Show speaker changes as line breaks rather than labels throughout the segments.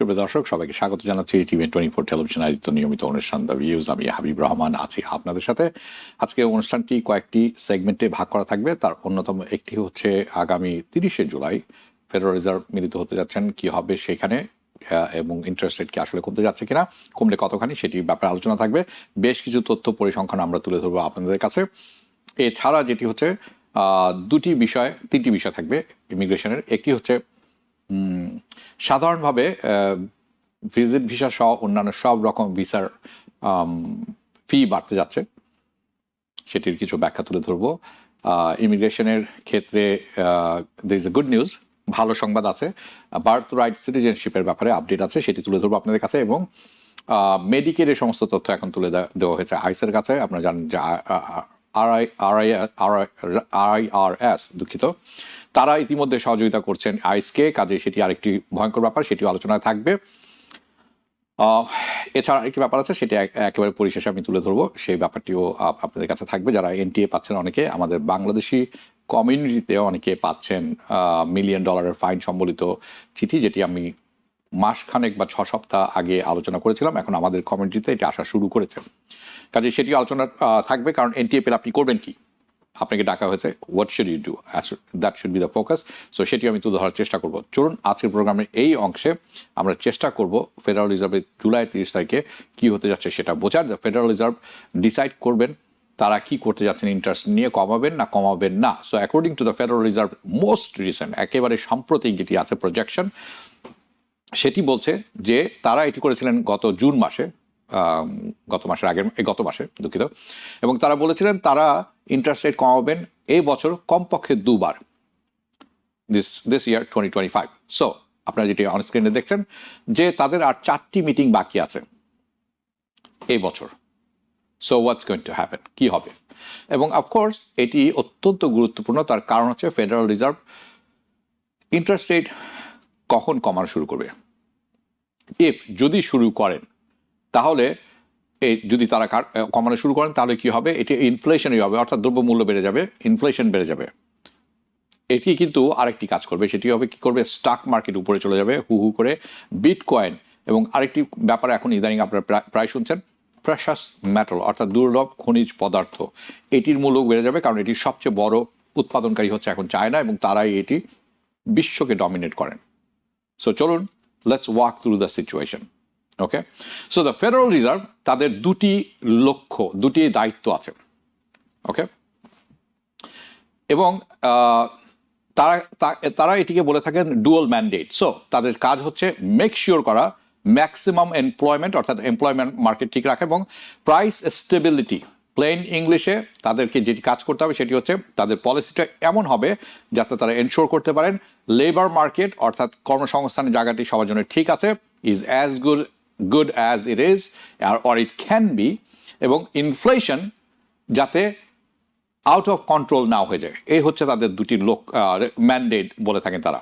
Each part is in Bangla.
সুপ্রিয় দর্শক, সবাইকে স্বাগত জানাচ্ছি টিভি24 টেলিভিশন আয়োজিত নিয়মিত অনুষ্ঠান দ্য ভিউজ। আমি হাবিব রহমান আছি আপনাদের সাথে। আজকে অনুষ্ঠানটি কয়েকটি সেগমেন্টে ভাগ করা থাকবে। তার অন্যতম একটি হচ্ছে আগামী 30শে জুলাই ফেডারেল রিজার্ভ মিলিত হতে যাচ্ছেন, কি হবে সেখানে এবং ইন্টারেস্ট রেট কি আসলে কমতে যাচ্ছে কিনা, কমলে কতখানি, সেটি ব্যাপারে আলোচনা থাকবে। বেশ কিছু তথ্য পরিসংখ্যান আমরা তুলে ধরবো আপনাদের কাছে। এছাড়া যেটি হচ্ছে তিনটি বিষয় থাকবে ইমিগ্রেশনের। একটি হচ্ছে সাধারণভাবে ভিজিট ভিসা সহ অন্যান্য সব রকম ভিসার ফি বাড়তে যাচ্ছে, সেটির কিছু ব্যাখ্যা তুলে ধরবো। ইমিগ্রেশনের ক্ষেত্রে there is a good news, ভালো সংবাদ আছে। বার্থ রাইট সিটিজেনশিপের ব্যাপারে আপডেট আছে, সেটি তুলে ধরবো আপনাদের কাছে। এবং মেডিকেলের সমস্ত তথ্য এখন তুলে দেওয়া হয়েছে আইসের কাছে। আপনারা জানেন যে আরআইআরএস, দুঃখিত, তারা ইতিমধ্যে সহযোগিতা করছেন আইসকে, কাজে সেটি আরেকটি ভয়ঙ্কর ব্যাপার, সেটিও আলোচনায় থাকবে। এছাড়া আরেকটি ব্যাপার আছে, সেটি একেবারে পরিশেষে আমি তুলে ধরবো, সেই ব্যাপারটিও আপনাদের কাছে থাকবে। যারা এনটিএ পাচ্ছেন অনেকে, আমাদের বাংলাদেশি কমিউনিটিতে অনেকে পাচ্ছেন $1 মিলিয়ন ফাইন সম্বলিত চিঠি, যেটি আমি মাসখানেক বা 6 সপ্তাহ আগে আলোচনা করেছিলাম। এখন আমাদের কমিউনিটিতে এটি আসা শুরু করেছে, কাজে সেটি আলোচনা থাকবে। কারণ এনটিএ পেলে আপনি করবেন কি, আপনাকে ডাকা হয়েছে, what should you do, that should be the focus. So সেটি আমি তুলে ধরার চেষ্টা করব। চলুন আজকের প্রোগ্রামের এই অংশে আমরা চেষ্টা করব ফেডারেল রিজার্ভের জুলাই 30 তারিখে কী হতে যাচ্ছে সেটা বোঝার। ফেডারেল রিজার্ভ ডিসাইড করবেন তারা কি করতে যাচ্ছেন, ইন্টারেস্ট নিয়ে কমাবেন না কমাবেন না। So according to the federal reserve most recent, একেবারে সাম্প্রতিক যেটি আছে প্রজেকশন, সেটি বলছে যে তারা এটি করেছিলেন গত মাসে দুঃখিত, এবং তারা বলেছিলেন তারা ইন্টারেস্ট রেট কমাবেন এই বছর কমপক্ষে 2 বার, দিস ইয়ার 2025। সো আপনারা যেটি অন স্ক্রিনে দেখছেন যে তাদের আর 4টি মিটিং বাকি আছে এই বছর। So what's going to happen, কি হবে? এবং অফকোর্স এটি অত্যন্ত গুরুত্বপূর্ণ, তার কারণ হচ্ছে ফেডারেল রিজার্ভ ইন্টারেস্ট রেট কখন কমানো শুরু করবে। যদি শুরু করেন, তাহলে যদি তারা কমানো শুরু করেন, তাহলে কি হবে? এটি ইনফ্লেশনই হবে, অর্থাৎ দ্রব্যমূল্য বেড়ে যাবে, ইনফ্লেশন বেড়ে যাবে। এটি কিন্তু আরেকটি কাজ করবে, সেটি হবে কি করবে, স্টক মার্কেট উপরে চলে যাবে হু হু করে, বিটকয়েন। এবং আরেকটি ব্যাপার এখন ইদানিং আপনারা প্রায় শুনছেন, প্রেশাস মেটাল, অর্থাৎ দুর্লভ খনিজ পদার্থ, এটির মূল্য বেড়ে যাবে। কারণ এটির সবচেয়ে বড় উৎপাদনকারী হচ্ছে এখন চায়না, এবং তারাই এটি বিশ্বকে ডমিনেট করেন। সো চলুন, let's walk through the situation. Okay, so the federal reserve, তাদের দুটি দায়িত্ব আছে। ওকে, এবং তারা এটিকে বলে থাকেন ডুয়াল ম্যান্ডেট। সো তাদের কাজ হচ্ছে মেক শিওর করা ম্যাক্সিমাম এমপ্লয়মেন্ট, অর্থাৎ এমপ্লয়মেন্ট মার্কেট ঠিক রাখা, এবং প্রাইস স্টেবিলিটি। প্লেন ইংলিশে তাদেরকে যেটি কাজ করতে হবে সেটি হচ্ছে তাদের পলিসিটা এমন হবে যাতে তারা এনশোর করতে পারেন লেবার মার্কেট, অর্থাৎ কর্মসংস্থানের জায়গাটি সবার জন্য ঠিক আছে, is as good as it is or it can be, এবং ইনফ্লেশন যাতে আউট অফ কন্ট্রোল না হয়ে যায়। এই হচ্ছে তাদের দুটি ম্যান্ডেট বলে থাকেন তারা।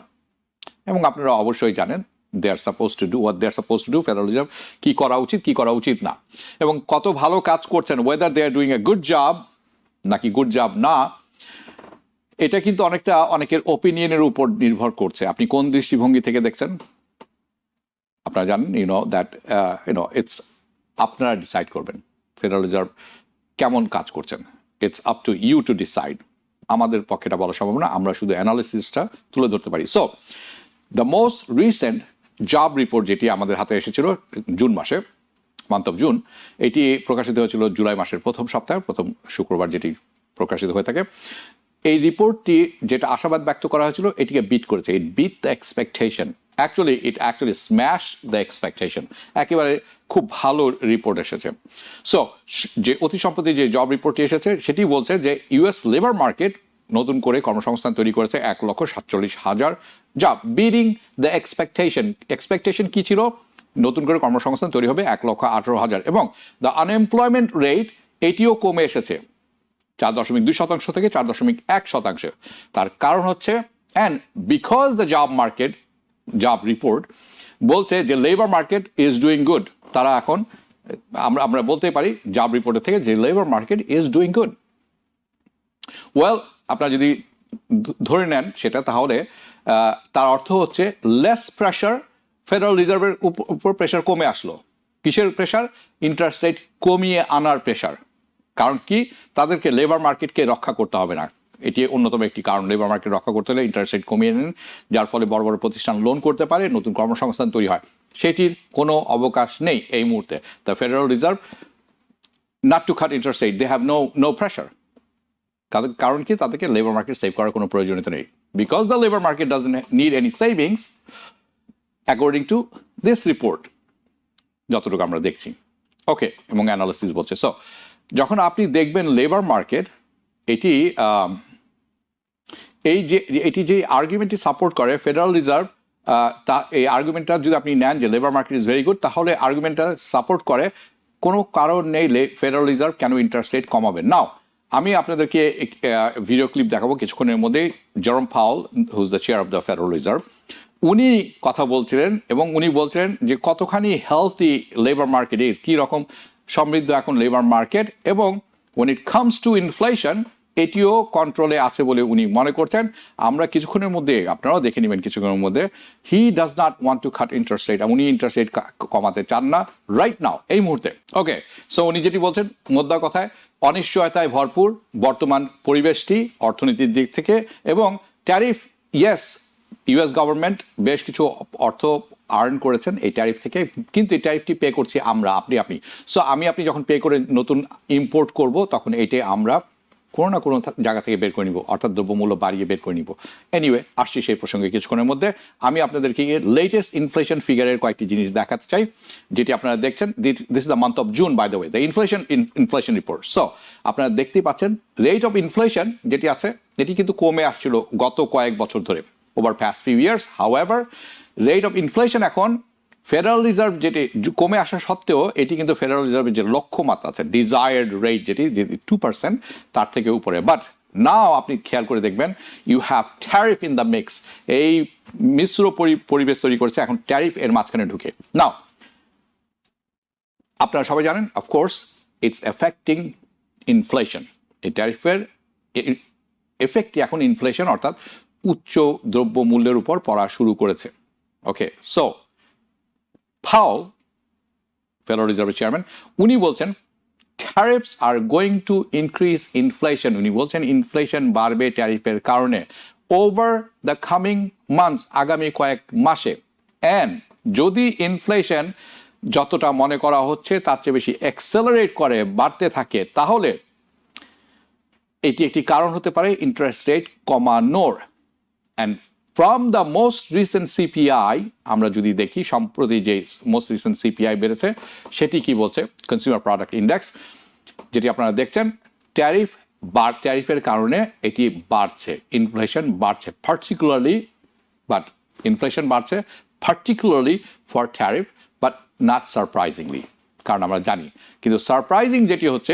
এবং আপনারা অবশ্যই জানেন they are suppose to do what they are suppose to do, federal reserve কি করা উচিত কি করা উচিত না, এবং কত ভালো কাজ করছেন, whether they are doing a good job নাকি গুড জব না, এটা কিন্তু অনেকের ওপিনিয়নের উপর নির্ভর করছে। আপনি কোন দৃষ্টিভঙ্গি থেকে দেখছেন আপনারা জানেন, ইটস আপনারা ডিসাইড করবেন ফেডারেল রিজার্ভ কেমন কাজ করছেন। It's up to you to decide. আমাদের পক্ষে এটা বলা সম্ভব না, আমরা শুধু অ্যানালিসিসটা তুলে ধরতে পারি। So the most recent job report যেটি আমাদের হাতে এসেছিল জুন মাসে, মান্থ অফ জুন, এটি প্রকাশিত হয়েছিল জুলাই মাসের প্রথম সপ্তাহে, প্রথম শুক্রবার যেটি প্রকাশিত হয়ে থাকে। এই রিপোর্টটি যেটা আশাবাদ ব্যক্ত করা হয়েছিল, এটিকে বিট করেছে। It beat the expectation, it actually smash the expectation. একেবারে খুব ভালো রিপোর্ট এসেছে। সো যে অতি সম্প্রতি যে জব রিপোর্টটি এসেছে সেটি বলছে যে ইউএস লেবার মার্কেট নতুন করে কর্মসংস্থান তৈরি করেছে 1,47,000 জব, বিটিং দ্য এক্সপেকটেশন কি ছিল, নতুন করে কর্মসংস্থান তৈরি হবে 1,18,000, এবং দ্য আনএমপ্লয়মেন্ট রেট এটিও কমে এসেছে 4.2% থেকে 4.1%। তার কারণ হচ্ছে, and because the job report বলছে যে labour market is doing good, তারা এখন আমরা বলতে পারি জব রিপোর্টের থেকে যে labour market is doing good. Well, আপনারা যদি ধরে নেন সেটা, তাহলে তার অর্থ হচ্ছে লেস প্রেশার ফেডারেল রিজার্ভের উপর প্রেশার কমে আসলো। কিসের প্রেশার? ইন্টারেস্ট রেট কমিয়ে আনার প্রেশার। কারণ কি? তাদেরকে লেবার মার্কেটকে রক্ষা করতে হবে না, এটি অন্যতম একটি কারণ। লেবার মার্কেট রক্ষা করতে হলে ইন্টারেস্ট রেট কমিয়ে নেন, যার ফলে বড় বড় প্রতিষ্ঠান লোন করতে পারে, নতুন কর্মসংস্থান তৈরি হয়। সেটির কোনো অবকাশ নেই এই মুহূর্তে। The federal reserve not to cut interest rate, they have no pressure. কারণ কি? তাদেরকে লেবার মার্কেট সেভ করার কোনো প্রয়োজনীয়তা নেই। Because the labour market doesn't need any savings according to this report, যতটুকু আমরা দেখছি। ওকে, এবং অ্যানালিসিস বলছে। সো যখন আপনি দেখবেন লেবার মার্কেট, এটি এটি যে আর্গুমেন্টটি সাপোর্ট করে ফেডারেল রিজার্ভ, তা এই আর্গুমেন্টটা যদি আপনি নেন যে labour market is very good, তাহলে আর্গুমেন্টটা সাপোর্ট করে কোনো কারণ নেই ফেডারেল রিজার্ভ কেন ইন্টারেস্ট রেট কমাবে। নাও আমি আপনাদেরকে ভিডিও ক্লিপ দেখাবো কিছুক্ষণের মধ্যে। Jerome Powell, who is the chair of the federal reserve, উনি কথা বলছিলেন এবং উনি বলছিলেন যে কতখানি হেলথি লেবার মার্কেট ইজ, কী রকম সমৃদ্ধ এখন লেবার মার্কেট, এবং when it comes to inflation এটিও কন্ট্রোলে আছে বলে উনি মনে করছেন। আমরা কিছুক্ষণের মধ্যে, আপনারাও দেখে নেবেন কিছুক্ষণের মধ্যে, he does not want to cut interest rate, উনি ইন্টারেস্ট রেট কমাতে চান না রাইট নাও, এই মুহূর্তে। ওকে, সো উনি যেটি বলছেন, মোদ্দা কথায় অনিশ্চয়তায় ভরপুর বর্তমান পরিবেশটি অর্থনীতির দিক থেকে, এবং ট্যারিফ, ইয়েস ইউএস গভর্নমেন্ট বেশ কিছু অর্থ আর্ন করেছেন এই ট্যারিফ থেকে, কিন্তু এই ট্যারিফটি পে করছি আমরা, আপনি। সো আপনি যখন পে করে নতুন ইম্পোর্ট করব, তখন এটাই আমরা কোনো না কোনো জায়গা থেকে বের করে নিব, অর্থাৎ দ্রব্যমূল্য বাড়িয়ে বের করে নিব। এনিওয়ে, আসছি সেই প্রসঙ্গে কিছুক্ষণের মধ্যে। আমি আপনাদেরকে লেটেস্ট ইনফ্লেশন ফিগারের কয়েকটি জিনিস দেখাতে চাই, যেটি আপনারা দেখছেন। This is the month of June, by the way, the inflation report. So আপনারা দেখতেই পাচ্ছেন রেট অফ ইনফ্লেশন যেটি আছে, এটি কিন্তু কমে আসছিল গত কয়েক বছর ধরে, over past few years. However rate of inflation এখন ফেডারেল রিজার্ভ যেটি কমে আসা সত্ত্বেও, এটি কিন্তু ফেডারেল রিজার্ভের যে লক্ষ্যমাত্রা আছে, ডিজায়ার্ড রেট যেটি 2%, তার থেকে উপরে। বাট নাও আপনি খেয়াল করে দেখবেন, you have tariff in the mix. এই মিশ্র পরিবেশ তৈরি করেছে এখন ট্যারিফ এর মাঝখানে ঢুকে। নাও আপনারা সবাই জানেন, অফকোর্স ইটস এফেক্টিং ইনফ্লেশন। এই ট্যারিফের এফেক্টটি এখন ইনফ্লেশন অর্থাৎ উচ্চ দ্রব্য মূল্যের উপর পড়া শুরু করেছে। ওকে, so Powell, Federal Reserve Chairman, উনি বলছেন tariffs are going to increase inflation. উনি বলছেন ইনফ্লেশন বাড়বে ট্যারিফের কারণে over the coming months, আগামী কয়েক মাসে। and যদি ইনফ্লেশন যতটা মনে করা হচ্ছে তার চেয়ে বেশি অ্যাক্সেলারেট করে বাড়তে থাকে, তাহলে এটি একটি কারণ হতে পারে ইন্টারেস্ট রেট কমানোর। and from the most recent CPI, আমরা যদি দেখি সম্প্রতি যে মোস্ট রিসেন্ট CPI বেড়েছে, সেটি কি বলছে? কনজিউমার প্রোডাক্ট ইন্ডেক্স, যেটি আপনারা দেখছেন, ট্যারিফের কারণে এটি বাড়ছে, ইনফ্লেশন বাড়ছে, ইনফ্লেশন বাড়ছে particularly for tariff, but not surprisingly, কারণ আমরা জানি। কিন্তু সারপ্রাইজিং যেটি হচ্ছে,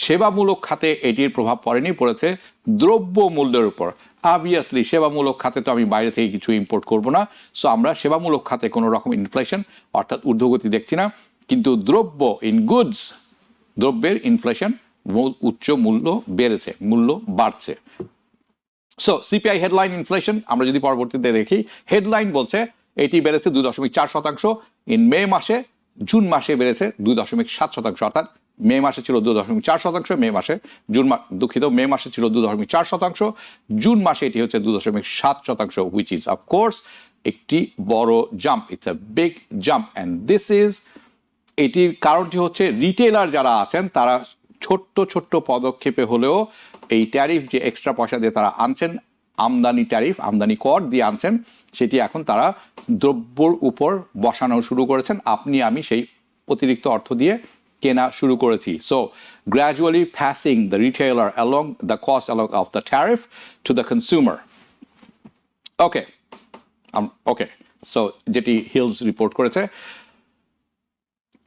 সেবামূলক খাতে এটির প্রভাব পড়েছে দ্রব্য মূল্যের উপর। অবভিয়াসলি সেবামূলক খাতে তো আমি বাইরে থেকে কিছু ইম্পোর্ট করব না, সো আমরা সেবামূলক খাতে কোনো রকম ইনফ্লেশন অর্থাৎ ঊর্ধ্বগতি দেখছি না। কিন্তু দ্রব্য, ইন গুডস, দ্রব্যের ইনফ্লেশন, উচ্চ মূল্য বেড়েছে, মূল্য বাড়ছে। সো সিপিআই হেডলাইন ইনফ্লেশন আমরা যদি পরবর্তীতে দেখি, হেডলাইন বলছে এটি বেড়েছে 2.4%, ইন মে মাসে, জুন মাসে বেড়েছে 2.7%, অর্থাৎ মে মাসে ছিল 2.4%, মে মাসে ছিল 2.4%, জুন মাসে এটি হচ্ছে 2.7%, হুইচ ইজ অফকোর্স একটি বড় jump, it's a big jump. And this is, এটির কারণটি হচ্ছে রিটেলার যারা আছেন তারা ছোট্ট পদক্ষেপে হলেও এই ট্যারিফ যে এক্সট্রা পয়সা দিয়ে তারা আনছেন, আমদানি ট্যারিফ, আমদানি কর দিয়ে আনছেন, সেটি এখন তারা দ্রব্যর উপর বসানো শুরু করেছেন। আপনি আমি সেই অতিরিক্ত অর্থ দিয়ে কেনা শুরু করেছি। So gradually passing the retailer along the cost of the tariff to the consumer. Okay, so যেটি হিলস রিপোর্ট করেছে।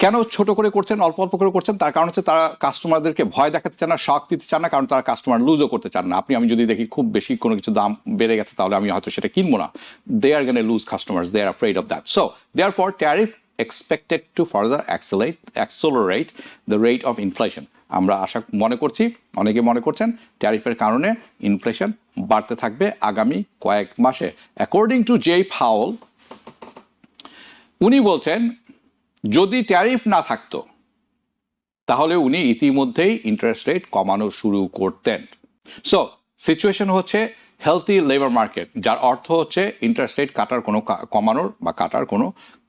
কেন ছোট করে করছেন, অল্প করে করছেন? তার কারণ হচ্ছে তারা কাস্টমারদেরকে ভয় দেখাতে চান না, শক দিতে চান না, কারণ তারা কাস্টমার লুজও করতে চান না। আমি যদি দেখি খুব বেশি কোনো কিছু দাম বেড়ে গেছে, তাহলে আমি হয়তো সেটা কিনবো না। They are gonna lose customers, they are afraid of that. So therefore tariff expected to further accelerate the rate of inflation. আমরা অনেকে মনে করছেন ট্যারিফের কারণে ইনফ্লেশন বাড়তে থাকবে আগামী কয়েক মাসে। According to Jay Powell, উনি বলছেন যদি ট্যারিফ না থাকতো তাহলে উনি ইতিমধ্যেই ইন্টারেস্ট রেট কমানো শুরু করতেন। সো সিচুয়েশন হচ্ছে হেলথি লেবার মার্কেট, যার অর্থ হচ্ছে ইন্টারেস্ট রেট কমানোর বা কাটার কোনো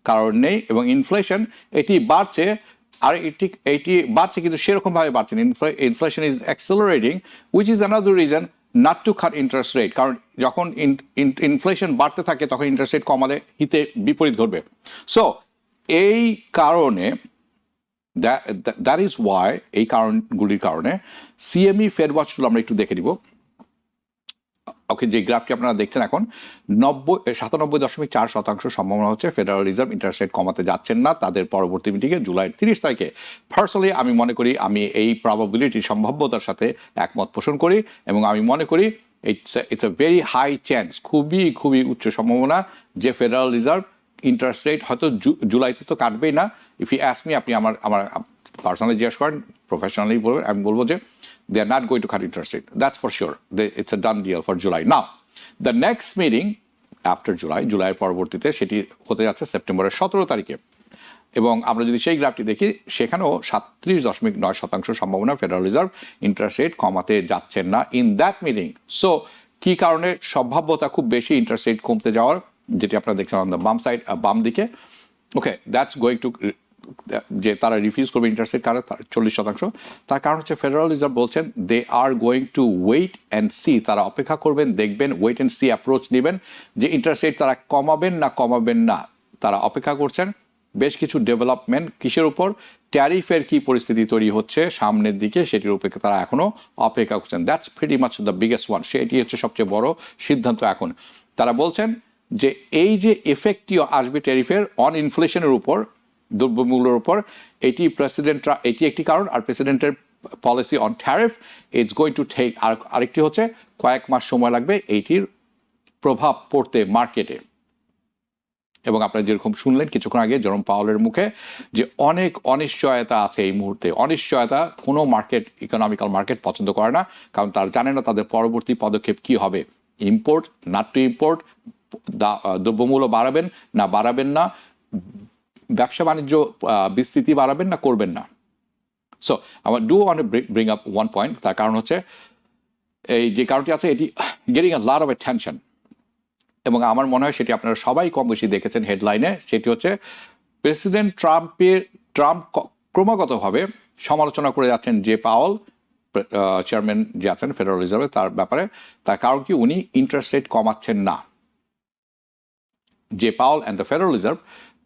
কারণ নেই, এবং ইনফ্লেশন এটি বাড়ছে, আর এটি বাড়ছে কিন্তু সেরকমভাবে বাড়ছে না। Inflation is accelerating, which is another reason not to cut interest rate, কারণ যখন ইনফ্লেশন বাড়তে থাকে তখন ইন্টারেস্ট রেট কমালে হিতে বিপরীত ঘটবে। সো এই কারণে দ্যাট ইজ ওয়াই, এই কারণগুলির কারণে সিএমই ফেড ওয়াচ টুল আমরা একটু দেখে নিব। ওকে, যে গ্রাফটি আপনারা দেখছেন এখন 97.4% সম্ভাবনা হচ্ছে ফেডারেল রিজার্ভ ইন্টারেস্ট রেট কমাতে যাচ্ছেন না তাদের পরবর্তী মিটিংয়ে জুলাই 30 তারিখে। পার্সোনালি আমি মনে করি, আমি এই প্রবাবিলিটি সম্ভাব্যতার সাথে একমত পোষণ করি, এবং আমি মনে করি it's a very high chance, খুবই উচ্চ সম্ভাবনা যে ফেডারেল রিজার্ভ ইন্টারেস্ট রেট হয়তো জুলাইতে তো কাটবেই না। ইফ ইউ অ্যাস্ক মি, আপনি আমার পার্সোনালি জিজ্ঞেস করেন, প্রফেশনালি বলবেন, আমি বলবো যে they are not going to cut interest rate. That's for sure. It's a done deal for July. Now, the next meeting after July, জুলাইয়ের পরবর্তীতে সেটি হতে যাচ্ছে সেপ্টেম্বরের 17 তারিখে, এবং আমরা যদি সেই গ্রাফটি দেখি সেখানেও 37.9% সম্ভাবনা ফেডারেল রিজার্ভ ইন্টারেস্ট রেট কমাতে যাচ্ছেন না ইন দ্যাট মিটিং। সো কি কারণে সম্ভাব্যতা খুব বেশি ইন্টারেস্ট রেট কমতে যাওয়ার, যেটি আপনারা দেখছেন অন দ্য বাম দিকে। ওকে, দ্যাটস গোয়িং টু, যে তারা রিফিউজ করবে ইন্টারেস্ট রেট কারণে 40%। তার কারণ হচ্ছে ফেডারেল রিজার্ভ বলছেন they are going to wait and see, তারা অপেক্ষা করবেন, দেখবেন, ওয়েট অ্যান্ড সি অ্যাপ্রোচ নেবেন যে ইন্টারেস্ট রেট তারা কমাবেন না। তারা অপেক্ষা করছেন বেশ কিছু ডেভেলপমেন্ট, কিসের উপর, ট্যারিফের কি পরিস্থিতি তৈরি হচ্ছে সামনের দিকে, সেটির উপরে তারা এখনো অপেক্ষা করছেন। That's pretty much the biggest one, সেটি হচ্ছে সবচেয়ে বড় সিদ্ধান্ত এখন। তারা বলছেন যে এই যে এফেক্টটি আসবে ট্যারিফের অন ইনফ্লেশনের উপর, দ্রব্যমূল্যের উপর, এটি একটি কারণ, আর প্রেসিডেন্টের policy on tariff it's going to take, আরেকটি হচ্ছে কয়েক মাস সময় লাগবে এইটির প্রভাব পড়তে মার্কেটে। এবং আপনারা যেরকম শুনলেন কিছুক্ষণ আগে জেরোম পাওয়েলের মুখে যে অনেক অনিশ্চয়তা আছে এই মুহূর্তে, অনিশ্চয়তা কোনো ইকোনমিক্যাল মার্কেট পছন্দ করে না, কারণ তারা জানে না তাদের পরবর্তী পদক্ষেপ কি হবে, ইম্পোর্ট, নট টু ইম্পোর্ট, দ্রব্যমূল্য বাড়াবেন না, ব্যবসা বাণিজ্য বিস্তৃতি বাড়াবেন না, করবেন না। সো আমার do want to bring up one point, তার কারণ হচ্ছে এই যে কারণটি আছে এটি getting a lot of attention, এবং আমার মনে হয় সেটি আপনারা সবাই কম বেশি দেখেছেন হেডলাইনে। সেটি হচ্ছে প্রেসিডেন্ট ট্রাম্প ক্রমাগতভাবে সমালোচনা করে যাচ্ছেন জে পাওয়েল, চেয়ারম্যান যে আছেন ফেডারেল রিজার্ভে, তার ব্যাপারে। তার কারণ কি, উনি ইন্টারেস্ট রেট কমাচ্ছেন না। J Powell and the federal Reserve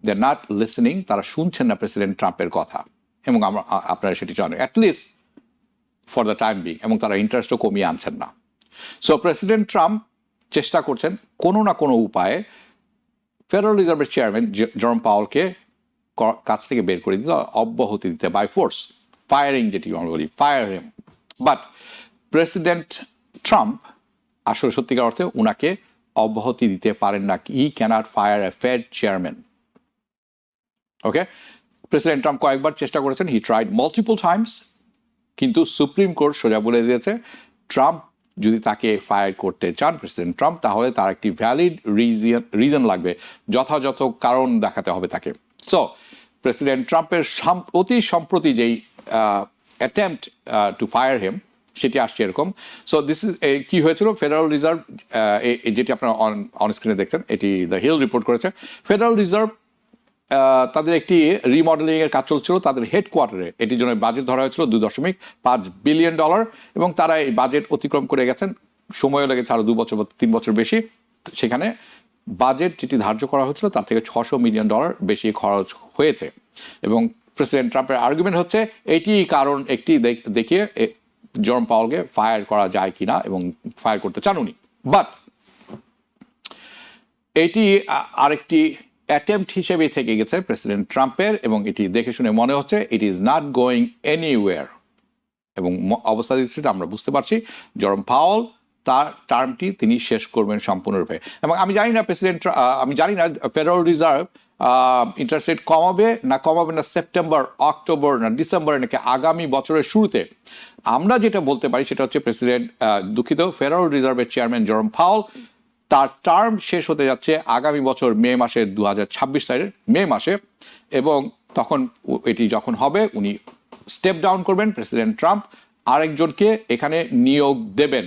they are not listening, তারা শুনছেন না প্রেসিডেন্ট ট্রাম্পের কথা, এবং আপনারা সেটি জানেন at least for the time being, এবং তারা ইন্টারেস্টও কমিয়ে আনছেন না। সো প্রেসিডেন্ট ট্রাম্প চেষ্টা করছেন কোনো না কোনো উপায়ে ফেডারেল রিজার্ভের চেয়ারম্যান জেরোম পাওয়েলকে কাছ থেকে বের করে দিতে, অব্যাহতি দিতে, বাই ফোর্স, ফায়ারিং, যেটি আমরা বলি, fire him. But president Trump আসলে সত্যিকার অর্থে উনাকে অব্যাহতি দিতে পারেন না। হি ক্যানট ফায়ার এ ফেড চেয়ারম্যান। ওকে, প্রেসিডেন্ট ট্রাম্প কয়েকবার চেষ্টা করেছেন, হি ট্রাইড মাল্টিপল টাইমস, কিন্তু সুপ্রিম কোর্ট সোজা বলে দিয়েছে ট্রাম্প যদি তাকে ফায়ার করতে চান প্রেসিডেন্ট ট্রাম্প, তাহলে তার একটি ভ্যালিড রিজন লাগবে, যথাযথ কারণ দেখাতে হবে তাকে। সো প্রেসিডেন্ট ট্রাম্পের অতি সম্প্রতি যেই অ্যাটেম্পট টু ফায়ার হিম, সেটি আসছে এরকম। সো দিস ইজ কি হয়েছিল, ফেডারেল রিজার্ভ, যেটি আপনারা অন স্ক্রিনে দেখছেন, এটি দ্য হিল রিপোর্ট করেছে, ফেডারেল রিজার্ভ তাদের একটি রিমডেলিং এর কাজ চলছিল তাদের হেডকোয়ার্টারে, এটির জন্য বাজেট ধরা হয়েছিল $2.5 বিলিয়ন, এবং তারা এই বাজেট অতিক্রম করে গেছেন, সময়ও লেগেছে আরো 2 বছর বা 3 বছর বেশি। সেখানে বাজেট যেটি ধার্য করা হয়েছিল তার থেকে $600 মিলিয়ন বেশি খরচ হয়েছে, এবং প্রেসিডেন্ট ট্রাম্পের আর্গুমেন্ট হচ্ছে এইটি কারণ একটি দেখিয়ে জেরোম পাওয়েলকে ফায়ার করা যায় কিনা, এবং ফায়ার করতে চান উনি। বাট এটি আরেকটি অ্যাটেম্পট হিসেবে থেকে গেছে প্রেসিডেন্ট ট্রাম্পের, এবং এটি দেখে শুনে মনে হচ্ছে ইট ইজ নট গোয়িং এনিওয়্যার, এবং অবস্থা দৃষ্টিতে আমরা বুঝতে পারছি জেরোম পাওয়েল তার টার্মটি তিনি শেষ করবেন সম্পূর্ণরূপে। এবং আমি জানি না ফেডারেল রিজার্ভ ইন্টারেস্ট রেট কমাবে না সেপ্টেম্বর, অক্টোবর, না ডিসেম্বরে, নাকি আগামী বছরের শুরুতে। আমরা যেটা বলতে পারি সেটা হচ্ছে ফেডারেল রিজার্ভের চেয়ারম্যান জেরোম পাওয়েল তার টার্ম শেষ হতে যাচ্ছে আগামী বছর মে মাসের 2026 সালের মে মাসে, এবং তখন এটি যখন হবে উনি স্টেপ ডাউন করবেন, প্রেসিডেন্ট ট্রাম্প আরেকজনকে এখানে নিয়োগ দেবেন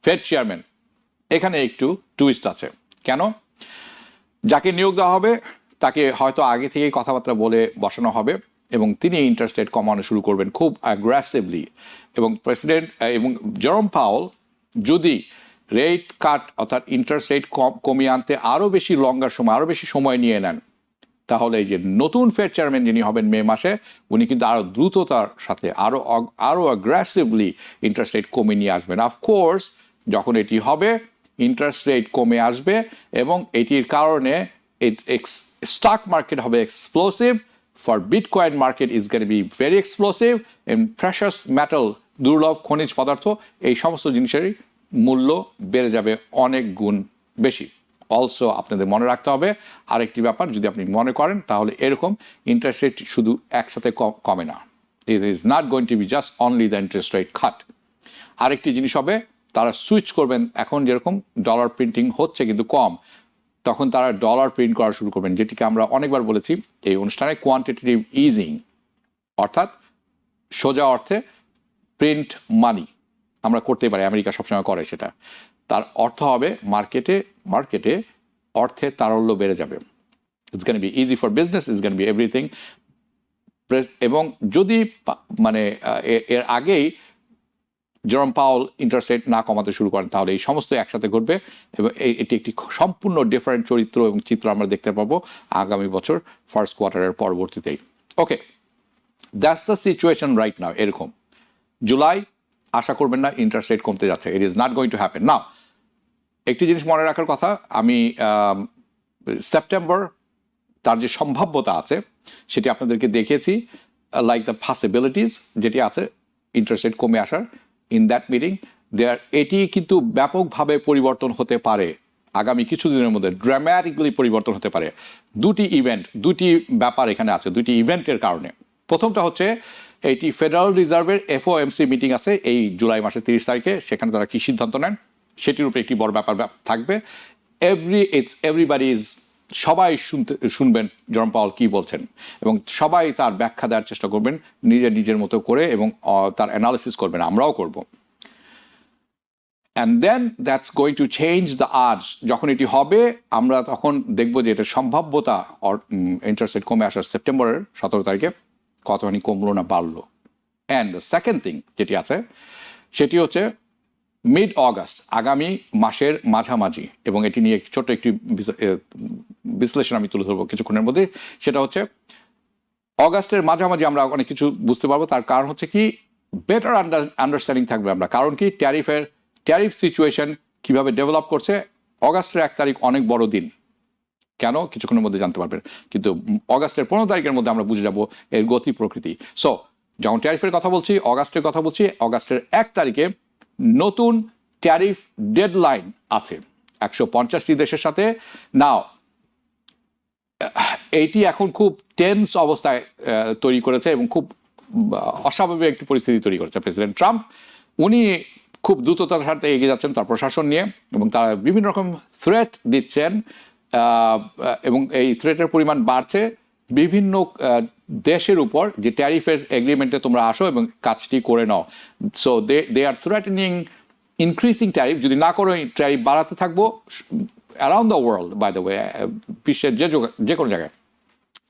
ফেড চেয়ারম্যান। এখানে একটু টুইস্ট আছে। কেন? যাকে নিয়োগ দেওয়া হবে তাকে হয়তো আগে থেকেই কথাবার্তা বলে বসানো হবে এবং তিনি ইন্টারেস্ট রেট কমানো শুরু করবেন খুব অ্যাগ্রেসিভলি। এবং প্রেসিডেন্ট এবং জেরোম পাওয়েল যদি রেট কাট অর্থাৎ ইন্টারেস্ট রেট কমিয়ে আনতে আরও বেশি লঙ্গার সময়, আরও বেশি সময় নিয়ে নেন, তাহলে এই যে নতুন ফেড চেয়ারম্যান যিনি হবেন মে মাসে, উনি কিন্তু আরও দ্রুততার সাথে আরও অ্যাগ্রেসিভলি ইন্টারেস্ট রেট কমিয়ে নিয়ে আসবেন। অফকোর্স যখন এটি হবে ইন্টারেস্ট রেট কমে আসবে এবং এটির কারণে স্টক মার্কেট হবে explosive, for bitcoin market is going to be very explosive, and precious metal, দুর্লভ খনিজ পদার্থ, এই সমস্ত জিনিসেরই মূল্য বেড়ে যাবে অনেক গুণ বেশি। অলসো আপনাদের মনে রাখতে হবে আরেকটি ব্যাপার, যদি আপনি মনে করেন তাহলে এরকম ইন্টারেস্ট রেট শুধু একসাথে কমে না, it is not going to be just only the interest rate cut. আরেকটি জিনিস হবে, তারা সুইচ করবেন, এখন যেরকম ডলার প্রিন্টিং হচ্ছে কিন্তু কম, তখন তারা ডলার প্রিন্ট করা শুরু করবেন, যেটিকে আমরা অনেকবার বলেছি এই অনুষ্ঠানে কোয়ান্টিটেটিভ ইজিং, অর্থাৎ সোজা অর্থে প্রিন্ট মানি আমরা করতে পারি, আমেরিকা সবসময় করে সেটা। তার অর্থ হবে মার্কেটে অর্থের তারল্য বেড়ে যাবে। It's going to be easy for business, it's going to be everything. এবং যদি মানে এর আগেই জেরোম পাওয়েল ইন্টারেস্ট রেট না কমাতে শুরু করেন তাহলে এই সমস্ত একসাথে ঘটবে এবং এটি একটি সম্পূর্ণ ডিফারেন্ট চরিত্র এবং চিত্র আমরা দেখতে পাবো আগামী বছর ফার্স্ট কোয়ার্টারের পরবর্তীতেই। Okay, that's the situation right now. এরকম জুলাই আশা করবেন না ইন্টারেস্ট রেট কমতে যাচ্ছে, it is not going to happen. Now একটি জিনিস মনে রাখার কথা, আমি সেপ্টেম্বর তার যে সম্ভাব্যতা আছে সেটি আপনাদেরকে দেখিয়েছি, লাইক দ্য পসিবিলিটিস যেটি আছে ইন্টারেস্ট রেট কমে আসার ইন দ্যাট মিটিং এটি কিন্তু ব্যাপকভাবে পরিবর্তন হতে পারে আগামী কিছুদিনের মধ্যে, ড্রামাটিকলি পরিবর্তন হতে পারে। দুটি ব্যাপার এখানে আছে, দুটি ইভেন্টের কারণে। প্রথমটা হচ্ছে এটি ফেডারেল রিজার্ভের FOMC মিটিং আছে এই জুলাই মাসের 30 তারিখে, সেখানে তারা কী সিদ্ধান্ত নেন সেটির উপরে একটি বড় ব্যাপার থাকবে। সবাই শুনবেন জেরোম পাওয়েল কী বলছেন এবং সবাই তার ব্যাখ্যা দেওয়ার চেষ্টা করবেন নিজের মতো করে এবং তার অ্যানালিসিস করবেন, আমরাও করব। And then that's going to change the odds। যখন এটি হবে আমরা তখন দেখব যে এটার সম্ভাব্যতা ইন্টারেস্ট রেট কমে আসার সেপ্টেম্বরের 17 তারিখে কতখানি কমলো না বাড়লো। অ্যান্ড দ্য সেকেন্ড থিং যেটি আছে সেটি হচ্ছে মিড অগাস্ট, আগামী মাসের মাঝামাঝি, এবং এটি নিয়ে ছোট্ট একটি বিশ্লেষণ আমি তুলে ধরবো কিছুক্ষণের মধ্যে। সেটা হচ্ছে অগাস্টের মাঝামাঝি আমরা অনেক কিছু বুঝতে পারবো। তার কারণ হচ্ছে কি, বেটার আন্ডারস্ট্যান্ডিং থাকবে আমরা। কারণ কি, ট্যারিফ সিচুয়েশন কিভাবে ডেভেলপ করছে। অগাস্টের 1 তারিখ অনেক বড় দিন, কেন কিছুক্ষণের মধ্যে জানতে পারবেন, কিন্তু অগাস্টের 15 তারিখের মধ্যে আমরা বুঝে যাব এর গতি প্রকৃতি। সো যখন ট্যারিফের কথা বলছি, অগাস্টের কথা বলছি, অগাস্টের 1 তারিখে নতুন ট্যারিফ ডেডলাইন আছে 150টি দেশের সাথে। নাও এইটি এখন খুব টেন্স অবস্থায় তৈরি করেছে এবং খুব অস্বাভাবিক একটি পরিস্থিতি তৈরি করেছে প্রেসিডেন্ট ট্রাম্প। উনি খুব দ্রুততার সাথে এগিয়ে যাচ্ছেন তার প্রশাসন নিয়ে এবং তারা বিভিন্ন রকম থ্রেট দিচ্ছেন এবং এই থ্রেটের পরিমাণ বাড়ছে বিভিন্ন দেশের উপর, যে ট্যারিফের এগ্রিমেন্টে তোমরা আসো এবং কাজটি করে নাও। So they are threatening increasing tariff, যদি না করো ট্যারিফ বাড়াতে থাকবো around the world, by the way বিশ্বের যে কোনো জায়গায়।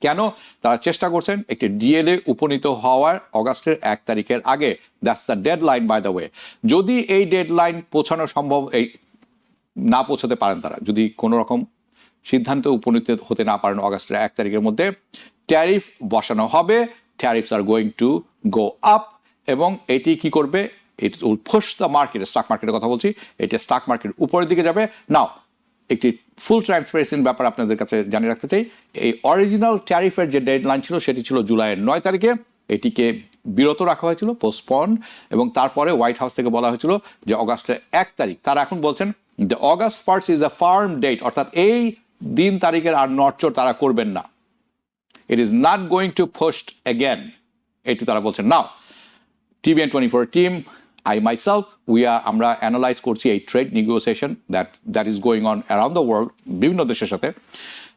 কেন? তারা চেষ্টা করছেন একটি ডিএলএ উপনীত হওয়ার অগাস্টের 1 তারিখের আগে। That's the deadline by the way. যদি এই ডেডলাইন পৌঁছানো সম্ভব না পৌঁছাতে পারেন, তারা যদি কোনো রকম সিদ্ধান্তে উপনীত হতে না পারেন অগাস্টের 1 তারিখের মধ্যে, ট্যারিফ বসানো হবে। Tariffs R going to go up এবং এটি কি করবে, it will push the market, stock মার্কেটের কথা বলছি, এটা স্টক মার্কেট উপরের দিকে যাবে। নাও একটি ফুল ট্রান্সপারেন্সির ব্যাপার আপনাদের কাছে জানিয়ে রাখতে চাই, এই অরিজিনাল ট্যারিফের যে ডেডলাইন ছিল সেটি ছিল জুলাইয়ের 9 তারিখে, এটিকে বিরত রাখা হয়েছিল, পোস্টপন, এবং তারপরে হোয়াইট হাউস থেকে বলা হয়েছিল যে অগাস্টের 1 তারিখ। তারা এখন বলছেন যে August 1 is a firm date, অর্থাৎ এই দিন তারিখের আর নড়চড় তারা করবেন না। It is not going to post again, এটি তারা বলছেন। Now TBN24 team I myself, আমরা অ্যানালাইজ করছি এই trade negotiation that is going on around the world বিভিন্ন দেশের সাথে,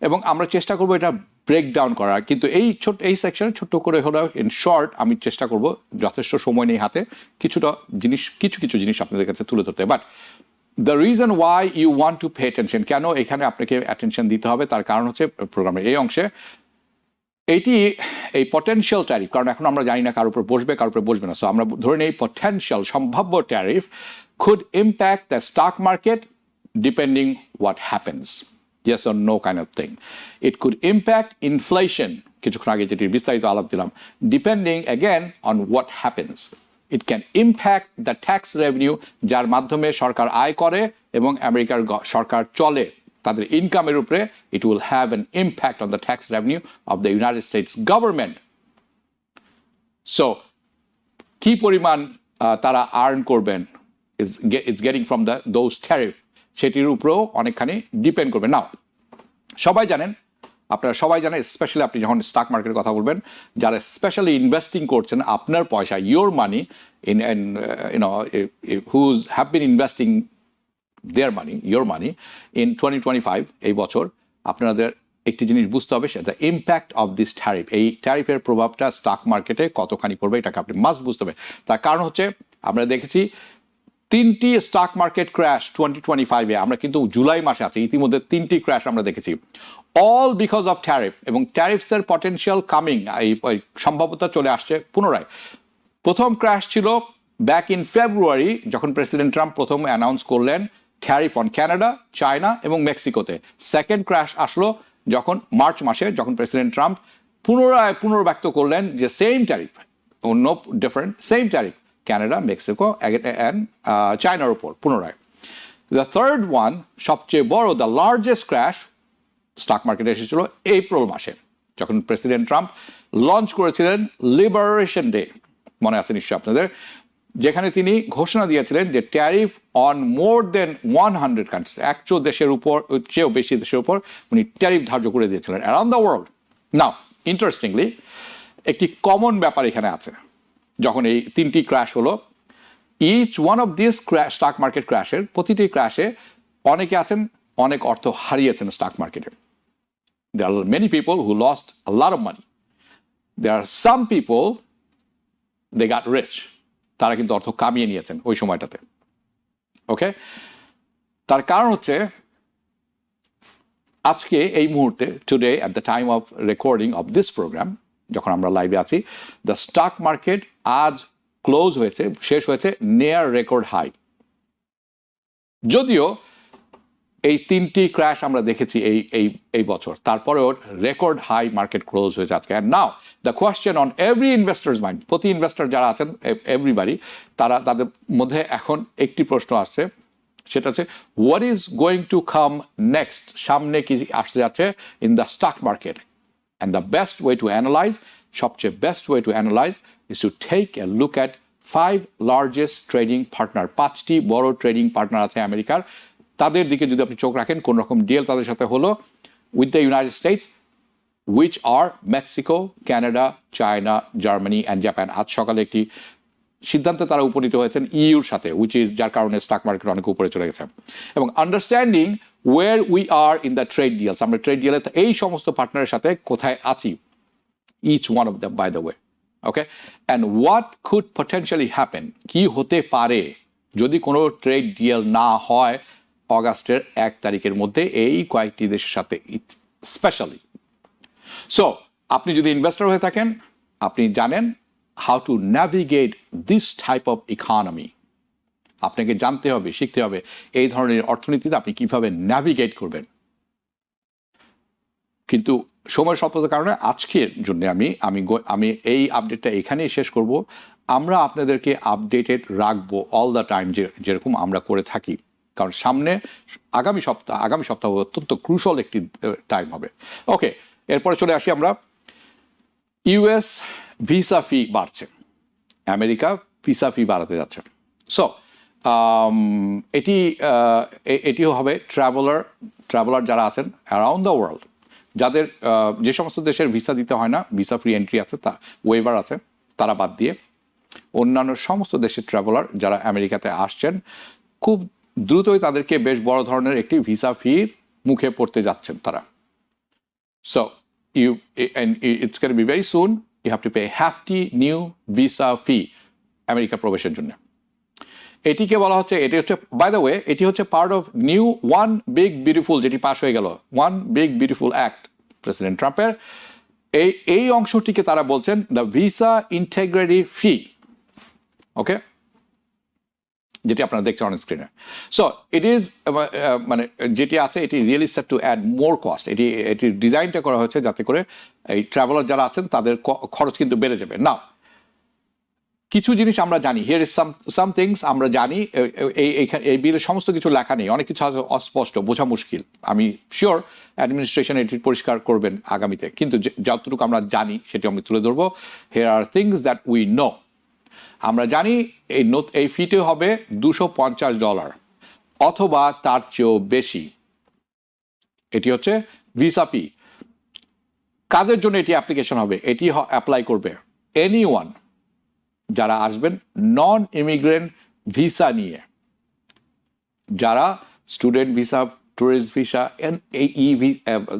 এবং আমরা চেষ্টা করবো এটা ব্রেকডাউন করার। কিন্তু এই সেকশনে ছোট্ট করে হলো ইন শর্ট আমি চেষ্টা করব, যথেষ্ট সময় নেই হাতে, কিছু কিছু জিনিস আপনাদের কাছে তুলে ধরতে। But the reason why you want to pay attention, কেন এখানে আপনাকে অ্যাটেনশন দিতে হবে, তার কারণ হচ্ছে প্রোগ্রামের এই অংশে এই পটেনশিয়াল ট্যারিফ, কারণ এখন আমরা জানি না কার উপর বসবে কার উপর বসবে না, সো আমরা ধরে নেই পটেনশিয়াল সম্ভাব্য tariff could impact the stock market depending what happens. Yes or no kind of thing. It could impact inflation, কিছুক্ষণ আগে যেটি বিস্তারিত আলাপ দিলাম, depending again on what happens. It can impact the tax revenue, যার মাধ্যমে সরকার আয় করে এবং আমেরিকার সরকার চলে, তাদের ইনকামের উপরে it will have an impact on the tax revenue of the United States government. So কি পরিমাণ তারা আর্ন করবেন it's getting from those tariff, সেটির উপরেও অনেকখানি ডিপেন্ড করবে। নাও আপনারা সবাই জানেন, স্পেশালি আপনি যখন স্টক মার্কেটের কথা বলবেন, যারা স্পেশালি ইনভেস্টিং করছেন আপনার পয়সা, your money in whose have been investing their money, your money in 2025 এই বছর, আপনাদের একটি জিনিস বুঝতে হবে, সেটা ইম্প্যাক্ট অফ দিস ট্যারিফ। এই ট্যারিফের প্রভাবটা স্টক মার্কেটে কতখানি পড়বে এটাকে আপনি মাস্ট বুঝতে হবে। তার কারণ হচ্ছে আমরা দেখেছি 3টি স্টক মার্কেট ক্র্যাশ 2025-এ, আমরা কিন্তু জুলাই মাসে আছি, ইতিমধ্যে 3টি ক্র্যাশ আমরা দেখেছি, অল বিকজ অফ ট্যারিফ। এবং ট্যারিফসের পটেনশিয়াল কামিং, এই সম্ভাব্যতা চলে আসছে পুনরায়। প্রথম ক্র্যাশ ছিল ব্যাক ইন ফেব্রুয়ারি, যখন প্রেসিডেন্ট ট্রাম্প প্রথম অ্যানাউন্স করলেন ট্যারিফ অন কানাডা, চায়না এবং মেক্সিকোতে। সেকেন্ড ক্র্যাশ আসলো যখন মার্চ মাসে, যখন প্রেসিডেন্ট ট্রাম্প পুনর্ব্যক্ত করলেন যে same tariff, no different, same tariff Canada, Mexico and চায়নার উপর পুনরায়। দ্য থার্ড ওয়ান, সবচেয়ে বড়, দ্য লার্জেস্ট ক্র্যাশ স্টক মার্কেটে এসেছিল এপ্রিল মাসে, যখন প্রেসিডেন্ট ট্রাম্প লঞ্চ করেছিলেন লিবারেশন ডে, মনে আছে নিশ্চয় আপনাদের, যেখানে তিনি ঘোষণা দিয়েছিলেন যে tariff on more than 100 countries, 100 দেশের উপর, চেয়েও বেশি দেশের উপর উনি ট্যারিফ ধার্য করে দিয়েছিলেন around the world. Now interestingly একটি কমন ব্যাপার এখানে আছে, যখন এই 3টি ক্র্যাশ হলো, each one of this stock market ক্র্যাশের, প্রতিটি ক্র্যাশে অনেকে আছেন অনেক অর্থ হারিয়েছেন স্টক মার্কেটে। There are many people who lost a lot of money. There are some people, they got rich. তারা কিন্তু অর্থ কামিয়ে নিয়েছেন ওই সময়টাতে। ওকে, তার কারণ হচ্ছে আজকে এই মুহূর্তে, today at the time of recording of this program, যখন আমরা লাইভে আছি, দ্য স্টক মার্কেট আজ ক্লোজ হয়েছে, শেষ হয়েছে নেয়ার রেকর্ড হাই। যদিও এই 3টি ক্র্যাশ আমরা দেখেছি এই বছর, তারপরেও রেকর্ড হাই মার্কেট ক্লোজ হয়েছে আজকে। And now the question on every investors mind, প্রতি ইনভেস্টার যারা আছেন, এভরিবাডি, তাদের মধ্যে এখন একটি প্রশ্ন আসছে, সেটা হচ্ছে what is going to come next, সামনে কি আসতে যাচ্ছে in the stock market. And the best way to analyse, সবচেয়ে best way to analyse is to take a look at 5 largest trading partner, 5টি বড় ট্রেডিং পার্টনার আছে আমেরিকার, তাদের দিকে যদি আপনি চোখ রাখেন, কোন রকম ডিল তাদের সাথে হলো with the United states, which are Mexico, Canada, China, Germany and Japan. আজ সকালে একটি সিদ্ধান্তে তারা উপনীত হয়েছেন ইউর সাথে, উইচ ইজ, যার কারণে স্টক মার্কেট অনেক উপরে চলে গেছে। এবং understanding where we are in the trade deals, আমরা ট্রেড ডিলে এই সমস্ত পার্টনারের সাথে কোথায় আছি, each one of them by the way. Okay, and what could potentially happen, কি হতে পারে যদি কোনো ট্রেড ডিল না হয় অগাস্টের 1 তারিখের মধ্যে এই কয়েকটি দেশের সাথে স্পেশালি। সো আপনি যদি ইনভেস্টর হয়ে থাকেন, আপনি জানেন how to navigate this type of economy. আপনাকে জানতে হবে, শিখতে হবে এই ধরনের অর্থনীতিতে আপনি কিভাবে ন্যাভিগেট করবেন। কিন্তু সময় স্বল্পতার কারণে আজকের জন্য আমি এই আপডেটটা এখানেই শেষ করব। আমরা আপনাদেরকে আপডেটেড রাখবো অল দ্য টাইম, যেরকম আমরা করে থাকি, কারণ সামনে আগামী সপ্তাহ অত্যন্ত ক্রুশাল একটি টাইম হবে। ওকে, এরপরে চলে আসি আমরা, ইউএস ভিসা ফি বাড়ছে, আমেরিকা ভিসা ফি বাড়াতে যাচ্ছে। সো এটিও হবে ট্রাভেলার যারা আছেন অ্যারাউন্ড দ্য ওয়ার্ল্ড, যাদের যে সমস্ত দেশের ভিসা দিতে হয় না, ভিসা ফ্রি এন্ট্রি আছে, তা ওয়েভার আছে, তারা বাদ দিয়ে অন্যান্য সমস্ত দেশের ট্রাভেলার যারা আমেরিকাতে আসছেন খুব দ্রুতই তাদেরকে বেশ বড় ধরনের একটি ভিসা ফির মুখে পড়তে যাচ্ছেন তারা। So it's can be very soon you have to pay hefty new visa fee America প্রবেশের জন্য। এটিকে বলা হচ্ছে, এটি হচ্ছে বাই দ্য ওয়ে এটি হচ্ছে part of new one big beautiful, যেটি পাস হয়ে গেল, one big beautiful act president ট্রাম্পের। এই অংশটিকে তারা বলছেন দ্য ভিসা ইন্টিগ্রিটি ফি, ওকে, যেটি আপনারা দেখছেন অন স্ক্রিনে। সো ইট ইজ মানে যেটি আছে এটি really set to add more cost. এটি ডিজাইনটা করা হয়েছে যাতে করে এই ট্রাভেলার যারা আছেন তাদের খরচ কিন্তু বেড়ে যাবে। নাও কিছু জিনিস আমরা জানি, হিয়ার ইজ সাম থিংস আমরা জানি, এই বিলের সমস্ত কিছু লেখা নেই, অনেক কিছু আছে অস্পষ্ট, বোঝা মুশকিল। আমি শিওর অ্যাডমিনিস্ট্রেশন এটি পরিষ্কার করবেন আগামীতে, কিন্তু যতটুকু আমরা জানি সেটি আমি তুলে ধরবো। Here R things that we know. আমরা জানি এই ফিটি হবে $250 অথবা তার চেয়েও বেশি। এটি হচ্ছে ভিসা ফি। কাদের জন্য এটি অ্যাপ্লিকেশন হবে? এটি অ্যাপ্লাই করবে এনিওয়ান যারা আসবেন নন ইমিগ্রেন্ট ভিসা নিয়ে, যারা স্টুডেন্ট ভিসা, ট্যুরিস্ট ভিসা,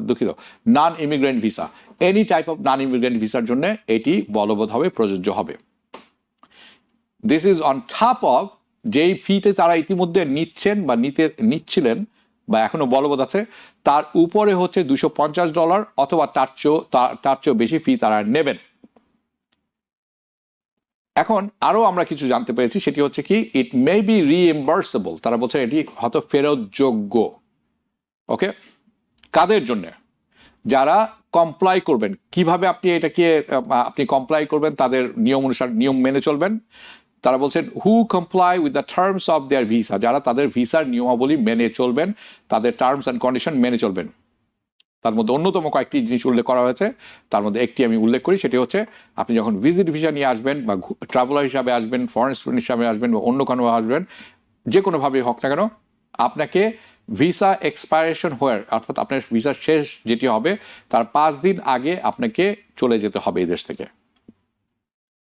দুঃখিত, non immigrant visa, any type of non immigrant ভিসার জন্য এটি বলবৎ হবে, প্রযোজ্য হবে। This is on top of যেই ফিতে তারা ইতিমধ্যে নিচ্ছেন বা নিচ্ছিলেন বা এখনো বলবৎ আছে, তার উপরে হচ্ছে $250 অথবা তার চেয়েও বেশি ফি তারা নেবেন। এখন আরো আমরা কিছু জানতে পেরেছি, সেটি হচ্ছে কি ইট মে বি রিএম্বার্সেবল। তারা বলছে এটি হয়তো ফেরতযোগ্য। ওকে, কাদের জন্য? যারা কমপ্লাই করবেন। কিভাবে আপনি এটাকে কমপ্লাই করবেন? তাদের নিয়ম মেনে চলবেন। তারা বলছেন who comply with the terms of their visa, যারা তাদের ভিসার নিয়মাবলী মেনে চলবেন, তাদের টার্মস অ্যান্ড কন্ডিশন মেনে চলবেন। তার মধ্যে অন্যতম কয়েকটি জিনিস উল্লেখ করা হয়েছে, তার মধ্যে একটি আমি উল্লেখ করি, সেটি হচ্ছে আপনি যখন ভিজিট ভিসা নিয়ে আসবেন বা ট্রাভেলার হিসাবে আসবেন, ফরেন স্টুডেন্ট হিসাবে আসবেন বা অন্য কোনো আসবেন, যে কোনোভাবেই হোক না কেন, আপনাকে ভিসা এক্সপায়ারেশন হওয়ার, অর্থাৎ আপনার ভিসা শেষ যেটি হবে তার 5 দিন আগে আপনাকে চলে যেতে হবে এই দেশ থেকে।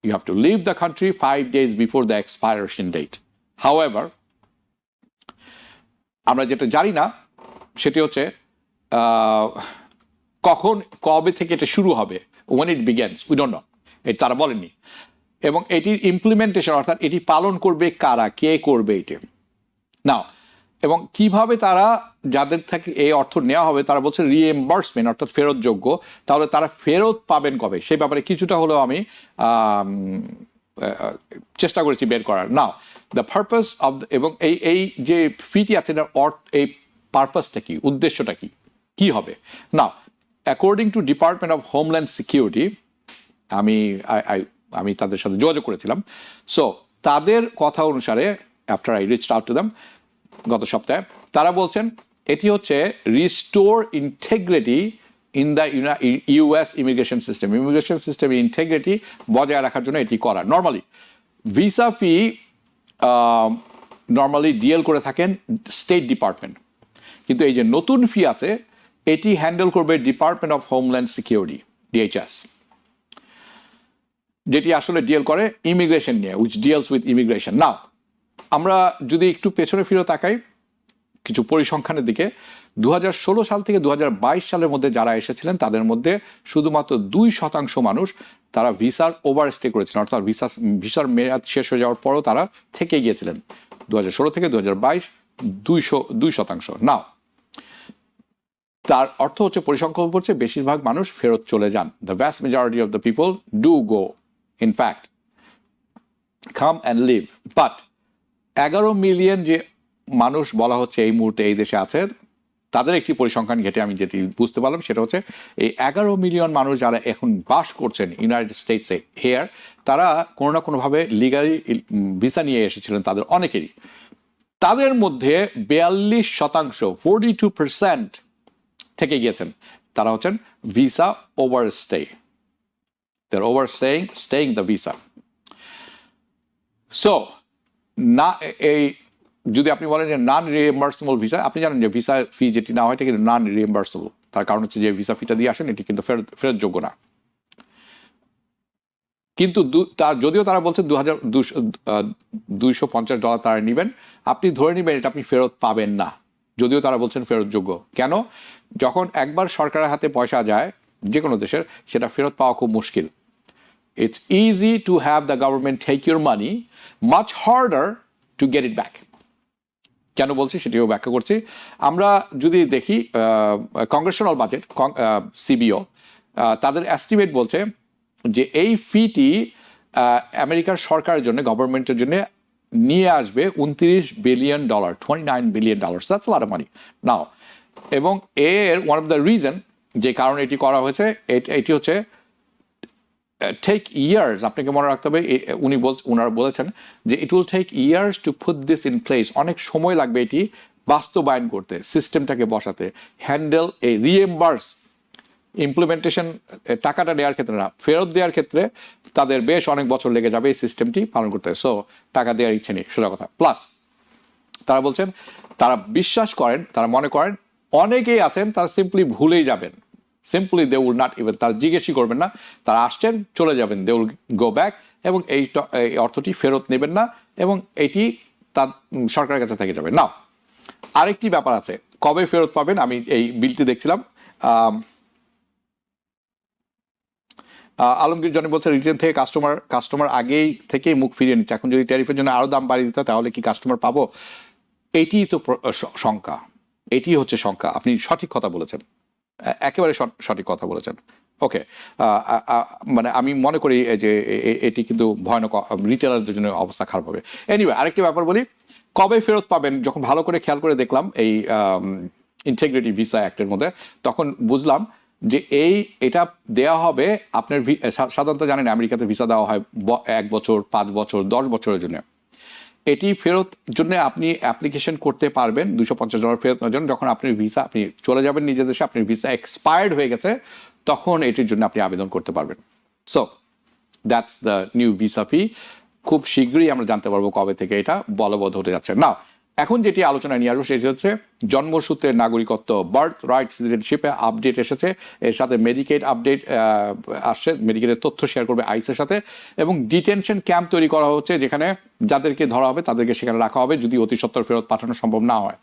You have to leave the country 5 days before the expiration date. However, আমরা যেটা জানি না সেটি হচ্ছে কবে থেকে এটা শুরু হবে, when it begins we don't know, এটা তারা বলেননি। এবং এটির ইমপ্লিমেন্টেশন, অর্থাৎ এটি পালন করবে কারা, কে করবে এটি নাও, এবং কিভাবে তারা যাদের থেকে এই অর্থ নেওয়া হবে তারা বলছে রিএম্বার্সমেন্ট, অর্থাৎ ফেরতযোগ্য। তাহলে তারা ফেরত পাবেন কবে, সেই ব্যাপারে কিছুটা হলেও আমি চেষ্টা করেছি বের করার। নাও দ্য পারপাস অফ, এবং এই যে ফিটি আছে এটার এই পারপাসটা কি, উদ্দেশ্যটা কি, কি হবে না। According to department of homeland security, আমি তাদের সাথে যোগাযোগ করেছিলাম। সো তাদের কথা অনুসারে, after I reached out to them গত সপ্তাহে, তারা বলছেন এটি হচ্ছে restore integrity in the US immigration system. Immigration সিস্টেমের ইন্টেগ্রিটি বজায় রাখার জন্য এটি করা। নর্মালি ভিসা ফি নর্মালি ডিএল করে থাকেন স্টেট ডিপার্টমেন্ট, কিন্তু এই যে নতুন ফি আছে এটি হ্যান্ডেল করবে department of homeland security, DHS, যেটি আসলে ডিএল করে ইমিগ্রেশন নিয়ে, উইচ ডিএলস উইথ ইমিগ্রেশন। নাও আমরা যদি একটু পেছনে ফিরে তাকাই কিছু পরিসংখ্যানের দিকে, 2016 সাল থেকে 2022 সালের মধ্যে যারা এসেছিলেন তাদের মধ্যে শুধুমাত্র 2% মানুষ তারা ভিসার ওভারস্টে করেছিলেন, অর্থাৎ ভিসার মেয়াদ শেষ হয়ে যাওয়ার পরও তারা থেকে গিয়েছিলেন। 2016 থেকে 2022 2%। নাও তার অর্থ হচ্ছে, পরিসংখ্যান বলছে বেশিরভাগ মানুষ ফেরত চলে যান। The vast majority of the people do go, in fact come and leave. But 11 million যে মানুষ বলা হচ্ছে এই মুহূর্তে এই দেশে আছে, তাদের একটি পরিসংখ্যান ঘেটে আমি যেটি বুঝতে পারলাম সেটা হচ্ছে এই 11 মিলিয়ন মানুষ যারা এখন বাস করছেন ইউনাইটেড স্টেটসে হেয়ার, তারা কোনো না কোনোভাবে লিগালি ভিসা নিয়ে এসেছিলেন, তাদের অনেকেরই। তাদের মধ্যে 42%, 42% থেকে গিয়েছেন, তারা হচ্ছেন visa overstay. They're overstaying the visa. So না, এই যদি আপনি বলেন যে নন রিএম্বার্সেবল ভিসা, আপনি জানেন যে ভিসা ফি যেটি না হয় এটা কিন্তু নন রিএম্বার্সেবল। তার কারণ হচ্ছে যে ভিসা ফিটা দিয়ে আসেন এটি কিন্তু ফেরতযোগ্য না। কিন্তু যদিও তারা বলছে $2,250 তারা নেবেন, আপনি ধরে নেবেন এটা আপনি ফেরত পাবেন না, যদিও তারা বলছেন ফেরতযোগ্য। কেন? যখন একবার সরকারের হাতে পয়সা যায় যে কোনো দেশের, সেটা ফেরত পাওয়া খুব মুশকিল। It's easy to have the government take your money, much harder to get it back. কেন বলছি সেটিও ব্যাখ্যা করছি। আমরা যদি দেখি কংগ্রেশনাল বাজেট, সিবিও, তাদের এস্টিমেট বলছে যে এই ফিটি আমেরিকার সরকারের জন্য, গভর্নমেন্টের জন্য নিয়ে আসবে $29 billion, $29 billion. That's lot of money now. এবং এর ওয়ান অফ দ্য রিজন, যে কারণে এটি করা হয়েছে, এটি হচ্ছে টেক ইয়ার্স। আপনাকে মনে রাখতে হবে, ওনারা বলেছেন যে it will take years to put this in place. অনেক সময় লাগবে এটি বাস্তবায়ন করতে, সিস্টেমটাকে বসাতে, হ্যান্ডেল এই রিএম্বার্স ইমপ্লিমেন্টেশন, টাকাটা দেওয়ার ক্ষেত্রে না, ফেরত দেওয়ার ক্ষেত্রে তাদের বেশ অনেক বছর লেগে যাবে এই সিস্টেমটি পালন করতে। সো টাকা দেওয়ার ইচ্ছে নেই, সোজা কথা। প্লাস তারা বলছেন, তারা বিশ্বাস করেন, তারা মনে করেন অনেকেই আছেন তারা সিম্পলি ভুলেই যাবেন, simply they will not even, তারা জিজ্ঞেসই করবেন না, তারা আসছেন চলে যাবেন, দে উইল গো ব্যাক, এবং এই অর্থটি ফেরত নেবেন না, এবং এটি তার সরকারের কাছে থেকে যাবে না। আরেকটি ব্যাপার আছে, কবে ফেরত পাবেন। আমি এই বিলটি দেখছিলাম, আলমগীর জনি বলছে রিটেল থেকে কাস্টমার আগেই থেকেই মুখ ফিরিয়ে নিচ্ছে, এখন যদি ট্যারিফের জন্য আরো দাম বাড়িয়ে দিতে তাহলে কি কাস্টমার পাবো? এটি তো শঙ্কা, এটি হচ্ছে শঙ্কা। আপনি সঠিক কথা বলেছেন, একেবারে সঠিক কথা বলেছেন। ওকে, মানে আমি মনে করি যে এটি কিন্তু ভয়ানক, রিটেলারদের জন্য অবস্থা খারাপ হবে। এনিওয়ে, আরেকটি ব্যাপার বলি, কবে ফেরত পাবেন। যখন ভালো করে খেয়াল করে দেখলাম এই ইন্টিগ্রিটি ভিসা অ্যাক্টের মধ্যে, তখন বুঝলাম যে এটা দেওয়া হবে আপনার, সাধারণত জানেন আমেরিকাতে ভিসা দেওয়া হয় 1 বছর, 5 বছর, 10 বছরের জন্য। এটি ফেরত জন্য আপনি অ্যাপ্লিকেশন করতে পারবেন $250 ফেরত নেওয়ার জন্য, যখন আপনি ভিসা, আপনি চলে যাবেন নিজের দেশে, আপনার ভিসা এক্সপায়ার্ড হয়ে গেছে, তখন এটির জন্য আপনি আবেদন করতে পারবেন। So that's the new visa ফি। খুব শীঘ্রই আমরা জানতে পারবো কবে থেকে এটা বলবৎ হতে যাচ্ছে। না, এখন যেটি আলোচনায় নিয়ে আসবো সেটি হচ্ছে জন্মসূত্রের নাগরিকত্ব, বার্থ রাইট সিটিজেনশিপে আপডেট এসেছে, এর সাথে মেডিকেড আপডেট আসছে, মেডিকেলের তথ্য শেয়ার করবে আইসের সাথে, এবং ডিটেনশন ক্যাম্প তৈরি করা হচ্ছে, যেখানে যাদেরকে ধরা হবে তাদেরকে সেখানে রাখা হবে যদি অতি সত্বর ফেরত পাঠানো সম্ভব না হয়।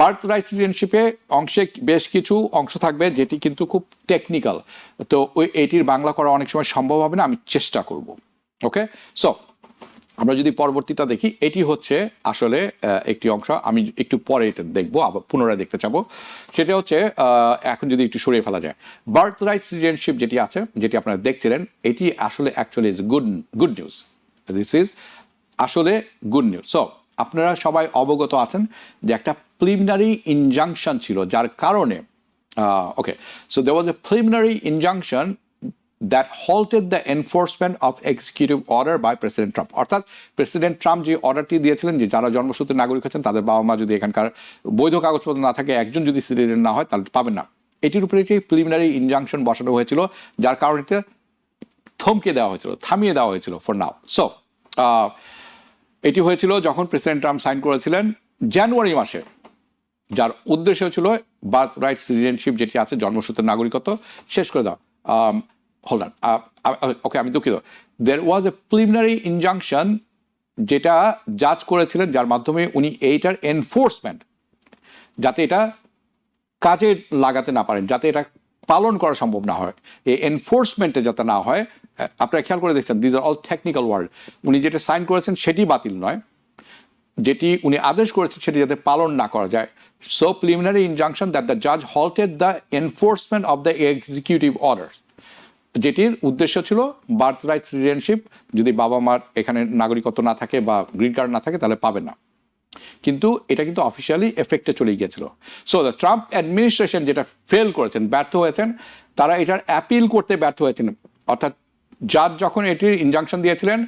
বার্থ রাইট সিটিজেনশিপে অংশে বেশ কিছু অংশ থাকবে যেটি কিন্তু খুব টেকনিক্যাল, তো এটির বাংলা করা অনেক সময় সম্ভব হবে না, আমি চেষ্টা করব। ওকে, সো আমরা যদি পরবর্তীটা দেখি, এটি হচ্ছে আসলে একটি অংশ, আমি একটু পরে এটা দেখবো, আবার পুনরায় দেখতে চাবো। সেটা হচ্ছে এখন যদি একটু সরিয়ে ফেলা যায়, বার্থ রাইট সিটিজেনশিপ যেটি আছে, যেটি আপনারা দেখছিলেন, এটি আসলে actually is good news. This is আসলে গুড নিউজ। সো আপনারা সবাই অবগত আছেন যে একটা প্রিলিমিনারি ইনজাংশন ছিল, যার কারণে okay, so there was a preliminary injunction that halted the enforcement of executive order by President Trump. অর্থাৎ প্রেসিডেন্ট ট্রাম্প যে অর্ডারটি দিয়েছিলেন যে যারা জন্মসূত্রে নাগরিক আছেন তাদের বাবা মা যদি এখানকার বৈধ কাগজপত্র না থাকে, একজন যদি সিটিজেন না হয় তাহলে পাবেন না, এটির উপরে একটি প্রিলিমিনারি ইনজাংশন বসানো হয়েছিল, যার কারণে থমকে দেওয়া হয়েছিল, থামিয়ে দেওয়া হয়েছিল ফর নাও। সো এটি হয়েছিল যখন প্রেসিডেন্ট ট্রাম্প সাইন করেছিলেন জানুয়ারি মাসে, যার উদ্দেশ্য ছিল বার্থ রাইট সিটিজেনশিপ যেটি আছে, জন্মসূত্রে নাগরিকত্ব শেষ করে দেওয়া। Hold on. Okay, আমি দুঃখিত। There was a preliminary injunction যেটা জাজ করেছিলেন, যার মাধ্যমে উনি এইটার এনফোর্সমেন্ট, যাতে এটা কাজে লাগাতে না পারেন, যাতে এটা পালন করা সম্ভব না হয়, এই এনফোর্সমেন্টে যাতে না হয়। আপনারা খেয়াল করে দেখছেন, these are all technical word. উনি যেটা সাইন করেছেন সেটি বাতিল নয়, যেটি উনি আদেশ করেছেন সেটি যাতে পালন না করা যায়। So preliminary injunction that the জাজ halted the enforcement of the executive order, যেটির উদ্দেশ্য ছিল বার্থ রাইট সিটিজেনশিপ যদি বাবা মার এখানে নাগরিকত্ব না থাকে বা গ্রিন কার্ড না থাকে তাহলে পাবে না, কিন্তু এটা কিন্তু অফিসিয়ালি এফেক্টে চলে গিয়েছিল। সো দ্য ট্রাম্প অ্যাডমিনিস্ট্রেশন যেটা ফেল করেছেন, ব্যর্থ হয়েছেন, তারা এটার অ্যাপিল করতে ব্যর্থ হয়েছেন। অর্থাৎ জাজ যখন এটির ইনজাংশন দিয়েছিলেন,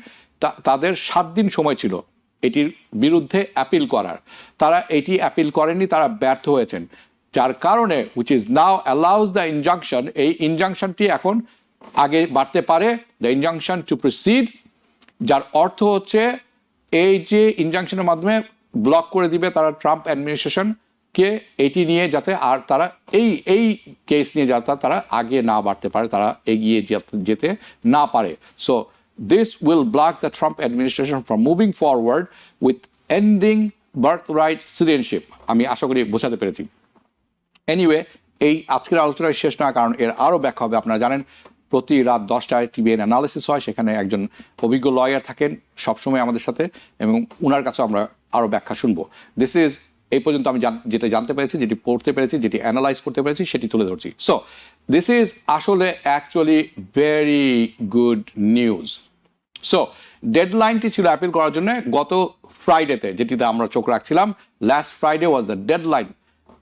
তাদের 7 দিন সময় ছিল এটির বিরুদ্ধে অ্যাপিল করার, তারা এটি অ্যাপিল করেননি, তারা ব্যর্থ হয়েছেন, যার কারণে which is now allows the injunction, এই ইনজাংশনটি এখন আগে বাড়তে পারে, দ্য ইনজাংশন টু প্রসিড, যার অর্থ হচ্ছে এই যে ইনজাংশনের মাধ্যমে ব্লক করে দিবে তারা ট্রাম্প অ্যাডমিনিস্ট্রেশনকে এটি নিয়ে, যাতে আর তারা এই কেস নিয়ে যাতে তারা আগে না বাড়তে পারে, তারা এগিয়ে যেতে না পারে। So this will block the Trump administration from moving forward with ending birthright citizenship. আমি আশা করি বোঝাতে পেরেছি। এনিওয়ে, এই আজকের আলোচনায় শেষ না, কারণ এর আরও ব্যাখ্যা হবে। আপনারা জানেন প্রতি রাত 10টায় টিভিএন অ্যানালিসিস হয়, সেখানে একজন অভিজ্ঞ লয়ার থাকেন সবসময় আমাদের সাথে, এবং ওনার কাছে আমরা আরও ব্যাখ্যা শুনবো। দিস ইজ এই পর্যন্ত আমি যেটা জানতে পেরেছি, যেটি পড়তে পেরেছি, যেটি অ্যানালাইজ করতে পেরেছি, সেটি তুলে ধরছি। সো দিস ইজ আসলে actually very good news. So ডেডলাইনটি ছিল অ্যাপিল করার জন্য গত ফ্রাইডেতে, যেটিতে আমরা চোখ রাখছিলাম। Last Friday was the deadline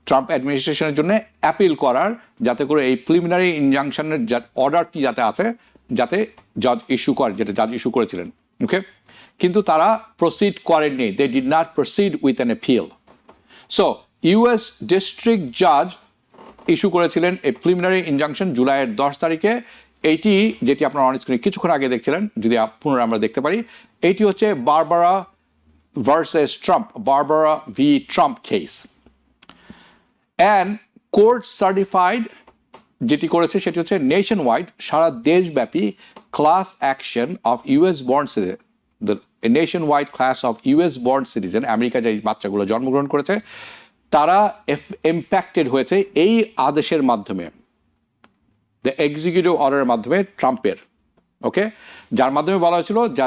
Trump অ্যাডমিনিস্ট্রেশনের জন্য অ্যাপিল করার, যাতে করে এই প্রিলিমিনারি ইনজাংশনের অর্ডারটি যাতে আছে, যাতে জাজ ইস্যু করে, যেটা জাজ ইস্যু করেছিলেন। ওকে, কিন্তু তারা প্রসিড করেননি। They did not proceed with an appeal. So US district জাজ ইস্যু করেছিলেন এই প্রিলিমিনারি ইনজাংশন জুলাইয়ের 10 তারিখে। এইটি, যেটি আপনারা অন স্ক্রিনে কিছুক্ষণ আগে দেখছিলেন, যদি পুনরায় আমরা দেখতে পারি, এইটি হচ্ছে Barbara versus Trump, Barbara V Trump case. And court certified যেটি করেছে সেটি হচ্ছে নেশন ওয়াইড, সারা দেশব্যাপী class action of US born citizen, the nation wide class of US born citizen, America যে বাচ্চাগুলো জন্মগ্রহণ করেছে তারা ইম্প্যাক্টেড হয়েছে এই আদেশের মাধ্যমে, দ্য এক্সিকিউটিভ অর্ডারের মাধ্যমে ট্রাম্পের। ওকে, যার মাধ্যমে বলা হয়েছিল যা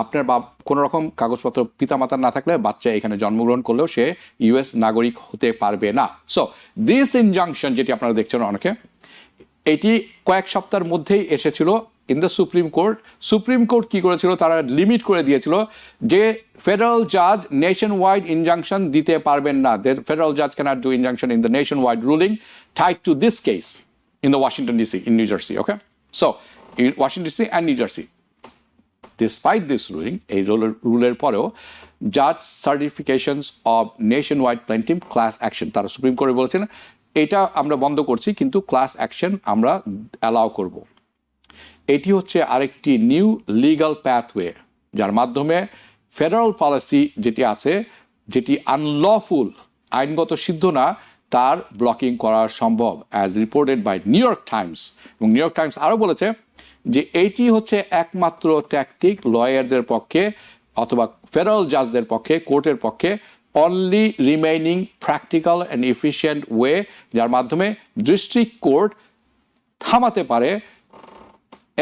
আপনার কোনো রকম কাগজপত্র পিতামাতার না থাকলে বাচ্চা এখানে জন্মগ্রহণ করলেও সে ইউএস নাগরিক হতে পারবে না। সো দিস ইনজাংশন, যেটি আপনারা দেখছেন অনেকে, এটি কয়েক সপ্তাহের মধ্যেই এসেছিল in the supreme court. Supreme court কি করেছিল, তারা লিমিট করে দিয়েছিল যে ফেডারেল জাজ নেশন ওয়াইড ইনজাংশন দিতে পারবেন না। ফেডারেল জাজ can't do injunction in the nationwide ruling tied to this case in the Washington DC, in New Jersey. Okay, so in Washington DC and New Jersey, despite this ruling, a ruler poreo judge certifications of nationwide plaintiff class action, তারা সুপ্রিম কোর্টে বলেছেন এটা আমরা বন্ধ করছি, কিন্তু ক্লাস অ্যাকশন আমরা অ্যালাউ করব। এটি হচ্ছে আরেকটি নিউ লিগাল প্যাথওয়ে, যার মাধ্যমে ফেডারেল পলিসি যেটি আছে, যেটি আনলফুল, আইনগত সিদ্ধ না, তার ব্লকিং করা সম্ভব, as reported by New York Times. এবং নিউ ইয়র্ক টাইমস আরও বলেছে যে এইটি হচ্ছে একমাত্র ট্যাকটিক লয়ারদের পক্ষে অথবা ফেডারেল জাজদের পক্ষে, কোর্টের পক্ষে, only remaining practical and efficient way, যার মাধ্যমে ডিস্ট্রিক্ট কোর্ট থামাতে পারে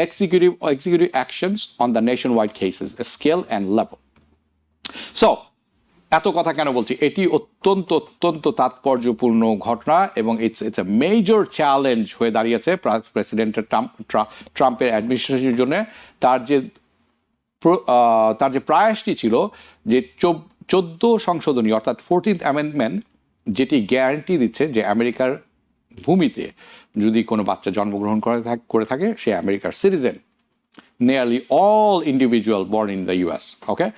executive actions on the nationwide cases, scale and level. So এত কথা কেন বলছি, এটি অত্যন্ত অত্যন্ত তাৎপর্যপূর্ণ ঘটনা, এবং ইটস এ মেজর চ্যালেঞ্জ হয়ে দাঁড়িয়েছে প্রেসিডেন্টের ট্রাম্পের অ্যাডমিনিস্ট্রেশনের জন্য। তার যে প্রয়াসটি ছিল যে 14 সংশোধনী, অর্থাৎ 14th অ্যামেন্ডমেন্ট, যেটি গ্যারান্টি দিচ্ছে যে আমেরিকার ভূমিতে যদি কোনো বাচ্চা জন্মগ্রহণ করে থাকে সে আমেরিকার citizen, nearly all individual born in the US. Okay,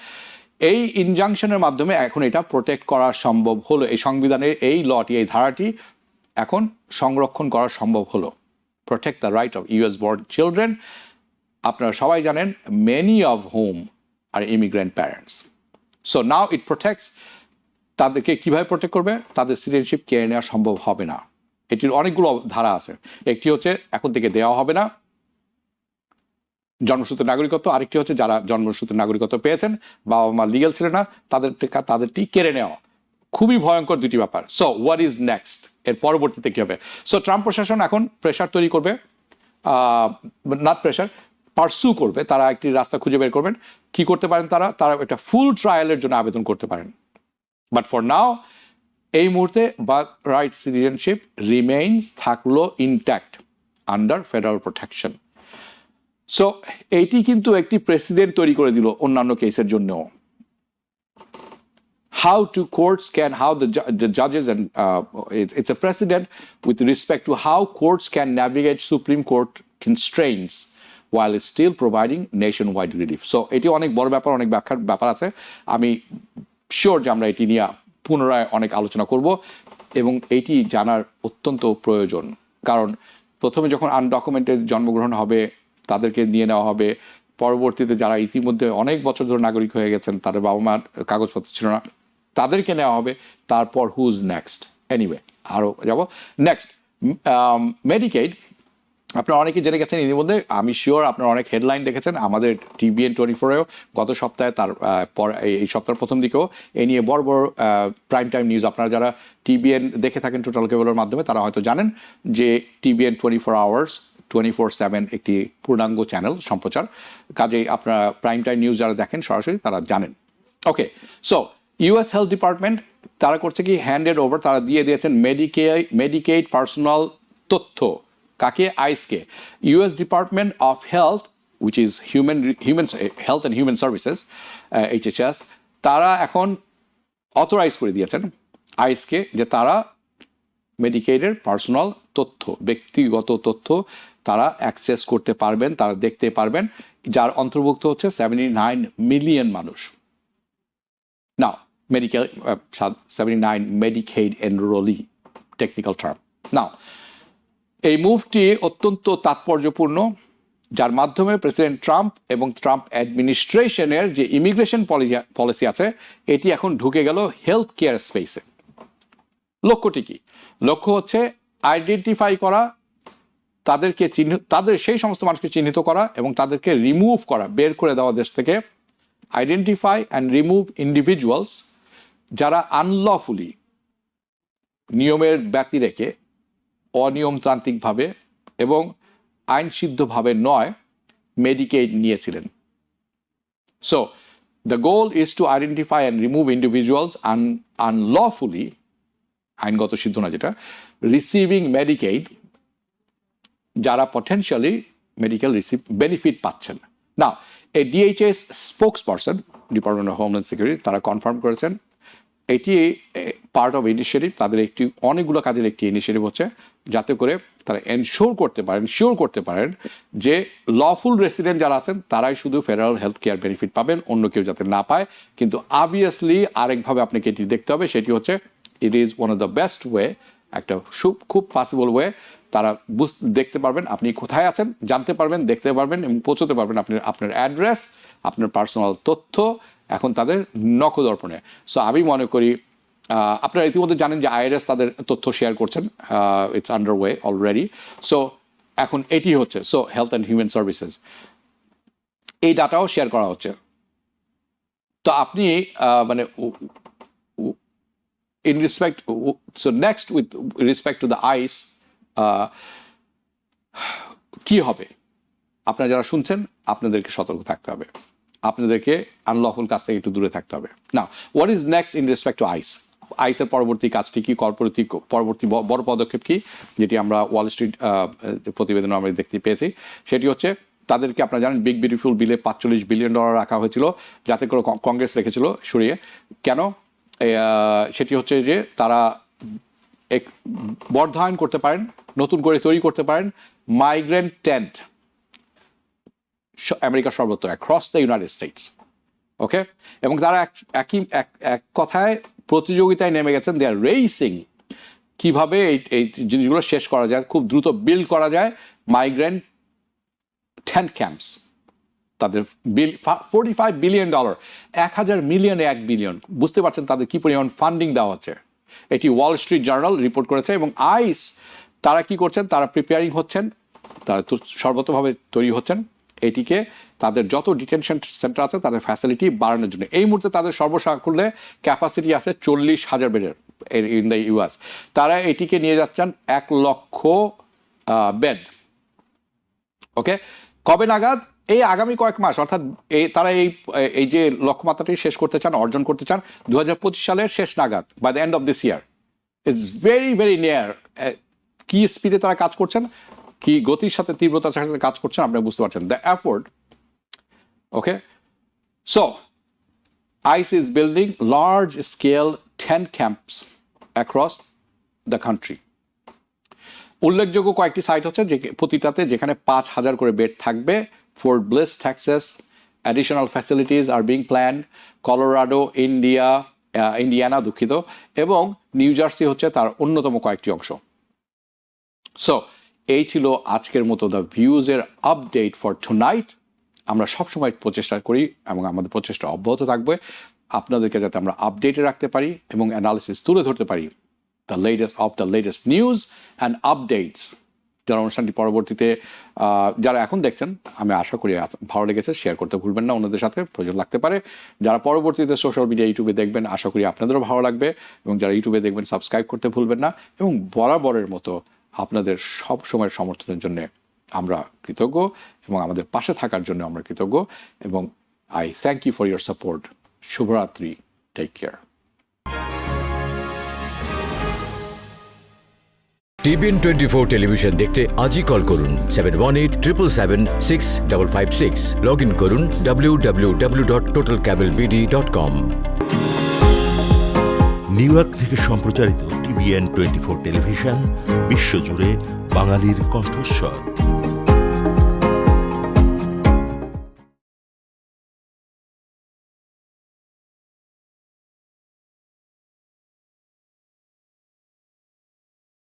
এই ইনজাংশনের মাধ্যমে এখন এটা প্রোটেক্ট করা সম্ভব হলো, এই সংবিধানের এই লটি, এই ধারাটি এখন সংরক্ষণ করা সম্ভব হলো। Protect the right of US born children. আপনারা সবাই জানেন many of home are immigrant parents. So now it protects. তাদেরকে কীভাবে প্রোটেক্ট করবে, তাদের সিটিজেনশিপ কেড়ে নেওয়া সম্ভব হবে না। এটির অনেকগুলো ধারা আছে। একটি হচ্ছে এখন থেকে দেওয়া হবে না জন্মসূত্রে নাগরিকত্ব, আরেকটি হচ্ছে যারা জন্মসূত্রে নাগরিকত্ব পেয়েছেন, বাবা মা লিগ্যাল ছিল না, তাদেরটি কেড়ে নেওয়া। খুবই ভয়ঙ্কর দুটি ব্যাপার। সো হোয়াট ইজ নেক্সট, এর পরবর্তীতে কী হবে? সো ট্রাম্প প্রশাসন এখন প্রেশার তৈরি করবে, নট প্রেশার, পার্সু করবে, তারা একটি রাস্তা খুঁজে বের করবেন। কি করতে পারেন তারা একটা ফুল ট্রায়ালের জন্য আবেদন করতে পারেন। বাট ফর নাও, এই মুহূর্তে বার্থরাইট সিটিজেনশিপ রিমেইনস থাকলো intact under federal protection. So এইটি কিন্তু একটি প্রেসিডেন্ট তৈরি করে দিল অন্যান্য কেসের জন্য। How to courts can, how the judges and it's a precedent with respect to how courts can navigate Supreme Court constraints while still providing nationwide relief. So এটি অনেক বড় ব্যাপার, অনেক ব্যাপার আছে। আমি শিওর যে আমরা এটি নিয়ে পুনরায় অনেক আলোচনা করব, এবং এইটি জানার অত্যন্ত প্রয়োজন। কারণ প্রথমে যখন আনডকুমেন্টেড জন্মগ্রহণ হবে তাদেরকে নিয়ে নেওয়া হবে, পরবর্তীতে যারা ইতিমধ্যে অনেক বছর ধরে নাগরিক হয়ে গেছেন, তাদের বাবা মার কাগজপত্র ছিল না, তাদেরকে নেওয়া হবে। তারপর হুজ নেক্সট? এনিওয়ে, আরও যাব। নেক্সট, মেডিকেড আপনারা অনেকেই জেনে গেছেন এর মধ্যে, আমি শিওর আপনারা অনেক হেডলাইন দেখেছেন আমাদের TBN24-এও গত সপ্তাহে, তার পর এই সপ্তাহের প্রথম দিকেও এ নিয়ে বড় বড় প্রাইম টাইম নিউজ। আপনারা যারা TBN দেখে থাকেন টোটাল কেবলের মাধ্যমে তারা হয়তো জানেন যে TBN 24 আওয়ার্স 24/7 একটি পূর্ণাঙ্গ চ্যানেল সম্প্রচার, কাজেই আপনারা প্রাইম টাইম নিউজ যারা দেখেন সরাসরি তারা জানেন। ওকে, সো US হেলথ ডিপার্টমেন্ট তারা করছে কি, হ্যান্ডেড ওভার, তারা দিয়ে দিয়েছেন মেডিকেড পার্সোনাল তথ্য কাকে, আইসকে। US department of health which is human health and human services, HHS, তারা এখন অথরাইজ করে দিয়েছেন আইসকে যে তারা মেডিকেডের পার্সোনাল তথ্য, ব্যক্তিগত তথ্য তারা অ্যাক্সেস করতে পারবেন, তারা দেখতে পারবেন, যার অন্তর্ভুক্ত হচ্ছে 79 মিলিয়ন মানুষ। Now medical 79 Medicaid enrollee, technical term. Now এই মুভটি অত্যন্ত তাৎপর্যপূর্ণ, যার মাধ্যমে প্রেসিডেন্ট ট্রাম্প এবং ট্রাম্প অ্যাডমিনিস্ট্রেশনের যে ইমিগ্রেশন পলিসি আছে এটি এখন ঢুকে গেল হেলথ কেয়ার স্পেসে। লক্ষ্যটি কি? লক্ষ্য হচ্ছে আইডেন্টিফাই করা, তাদের সেই সমস্ত মানুষকে চিহ্নিত করা এবং তাদেরকে রিমুভ করা, বের করে দেওয়া দেশ থেকে। আইডেন্টিফাই অ্যান্ড রিমুভ ইন্ডিভিজুয়ালস যারা আনলফুলি, নিয়মের ব্যতি রেখে, অনিয়মতান্ত্রিকভাবে এবং আইনসিদ্ধভাবে নয় মেডিকেড নিয়েছিলেন। So the goal is to identify and remove individuals unlawfully, আইনগত সিদ্ধ না যেটা, রিসিভিং মেডিকেড, যারা পটেনশিয়ালি মেডিকেল বেনিফিট পাচ্ছেন না। এই DHS spokesperson, department of homeland security, তারা কনফার্ম করেছেন এটি পার্ট অফ ইনিশিয়েটিভ, তাদের একটি অনেকগুলো কাজের একটি ইনিশিয়েটিভ হচ্ছে, যাতে করে তারা শিওর করতে পারেন যে লফুল রেসিডেন্ট যারা আছেন তারাই শুধু ফেডারেল হেলথ কেয়ার বেনিফিট পাবেন, অন্য কেউ যাতে না পায়। কিন্তু অবভিয়াসলি আরেকভাবে আপনাকে এটি দেখতে হবে, সেটি হচ্ছে it is one of the best way, একটা খুব পসিবল ওয়ে। তারা দেখতে পারবেন আপনি কোথায় আছেন, জানতে পারবেন, দেখতে পারবেন এবং পৌঁছতে পারবেন আপনার অ্যাড্রেস, আপনার পার্সোনাল তথ্য এখন তাদের নখদর্পণে। সো আমি মনে করি আপনারা ইতিমধ্যে জানেন যে IRS তাদের তথ্য শেয়ার করছেন, it's under way already. So এখন এটি হচ্ছে, so health and human services এই ডাটাও শেয়ার করা হচ্ছে। তো আপনি মানে in respect, so next with respect to the ICE, কি হবে? আপনারা যারা শুনছেন আপনাদেরকে সতর্ক থাকতে হবে, আপনাদেরকে আনলফুল কাজ থেকে একটু দূরে থাকতে হবে। Now what is next in respect to আইসের পরবর্তী কাজটি কি, পরবর্তী বড় পদক্ষেপ কি, যেটি আমরা ওয়াল স্ট্রিট প্রতিবেদন আমরা দেখতে পেয়েছি, সেটি হচ্ছে তাদেরকে, আপনারা জানেন বিগ বিউটিফুল বিলে $45 বিলিয়ন রাখা হয়েছিল, যাতে করে কংগ্রেস রেখেছিল সরিয়ে। কেন? সেটি হচ্ছে যে তারা এক বর্ধায়ন করতে পারেন, নতুন করে তৈরি করতে পারেন মাইগ্রেন্ট টেন্ট আমেরিকা সর্বত্র, অ্যাক্রস দ্য ইউনাইটেড স্টেটস। ওকে, এবং তারা এক কথায় প্রতিযোগিতায় নেমে গেছেন, দে আর রেসিং কিভাবে এই জিনিসগুলো শেষ করা যায়, খুব দ্রুত বিল্ড করা যায় মাইগ্রেন্ট টেন্ট ক্যাম্পস। তাদের বিল $45 বিলিয়ন, 1000 মিলিয়নে 1 বিলিয়ন, বুঝতে পারছেন তাদের কি পরিমাণ ফান্ডিং দেওয়া হচ্ছে। এটি ওয়াল স্ট্রিট জার্নাল রিপোর্ট করেছে। এবং আইস তারা কি করছেন, তারা প্রিপেয়ারিং হচ্ছেন, তারা সর্বতভাবে তৈরি হচ্ছেন এটিকে, তাদের যত ডিটেনশন সেন্টার আছে তাদের ফ্যাসিলিটি বাড়ানোর জন্য। এই মুহূর্তে তাদের সর্বসাকুল্যে ক্যাপাসিটি আছে 40,000 বেডের ইন দ্য US। তারা এটিকে নিয়ে যাচ্ছেন 1 লক্ষ বেড। ওকে, কবে নাগাদ? এই আগামী কয়েক মাস, অর্থাৎ তারা এই যে লক্ষ্যমাত্রাটি শেষ করতে চান, অর্জন করতে চান 2025 সালের শেষ নাগাদ, by the end of this year. It's very very near. কি স্পিডে তারা কাজ করছেন, কি গতির সাথে, তীব্রতার সাথে কাজ করছেন, আপনি বুঝতে পারছেন the effort. Okay, so ICE is building large scale tent camps across the country. উল্লেখযোগ্য কয়েকটি সাইট হচ্ছে যে প্রতিটাতে যেখানে 5,000 করে বেড থাকবে। Fort bliss, Texas, additional facilities are being planned. Colorado, Indiana দুঃখিত, এবং নিউ জার্সি হচ্ছে তার অন্যতম কয়েকটি অংশ। সো এই ছিল আজকের মতো দ্য ভিউজের আপডেট ফর টুনাইট। আমরা সবসময় প্রচেষ্টা করি এবং আমাদের প্রচেষ্টা অব্যাহত থাকবে আপনাদেরকে যাতে আমরা আপডেটে রাখতে পারি এবং অ্যানালিসিস তুলে ধরতে পারি the latest news and updates যারা অনুষ্ঠানটি পরবর্তীতে যারা এখন দেখছেন, আমি আশা করি ভালো লেগেছে, শেয়ার করতে ভুলবেন না, অন্যদের সাথে প্রয়োজন লাগতে পারে। যারা পরবর্তীতে সোশ্যাল মিডিয়া ইউটিউবে দেখবেন, আশা করি আপনাদেরও ভালো লাগবে, এবং যারা ইউটিউবে দেখবেন সাবস্ক্রাইব করতে ভুলবেন না। এবং বরাবরের মতো আপনাদের সব সময়ের সমর্থনের জন্য আমরা কৃতজ্ঞ, এবং আমাদের পাশে থাকার জন্য আমরা কৃতজ্ঞ, এবং I thank you for your support. শুভরাত্রি, টেক কেয়ার।
TBN 24 টেলিভিশন দেখতে আজই কল করুন 7187776556। লগ ইন করুন www.totalcablebd.com।
নিউ ইয়র্ক থেকে সম্প্রচারিত TBN 24 টেলিভিশন বিশ্বজুড়ে বাঙালির কণ্ঠস্বর।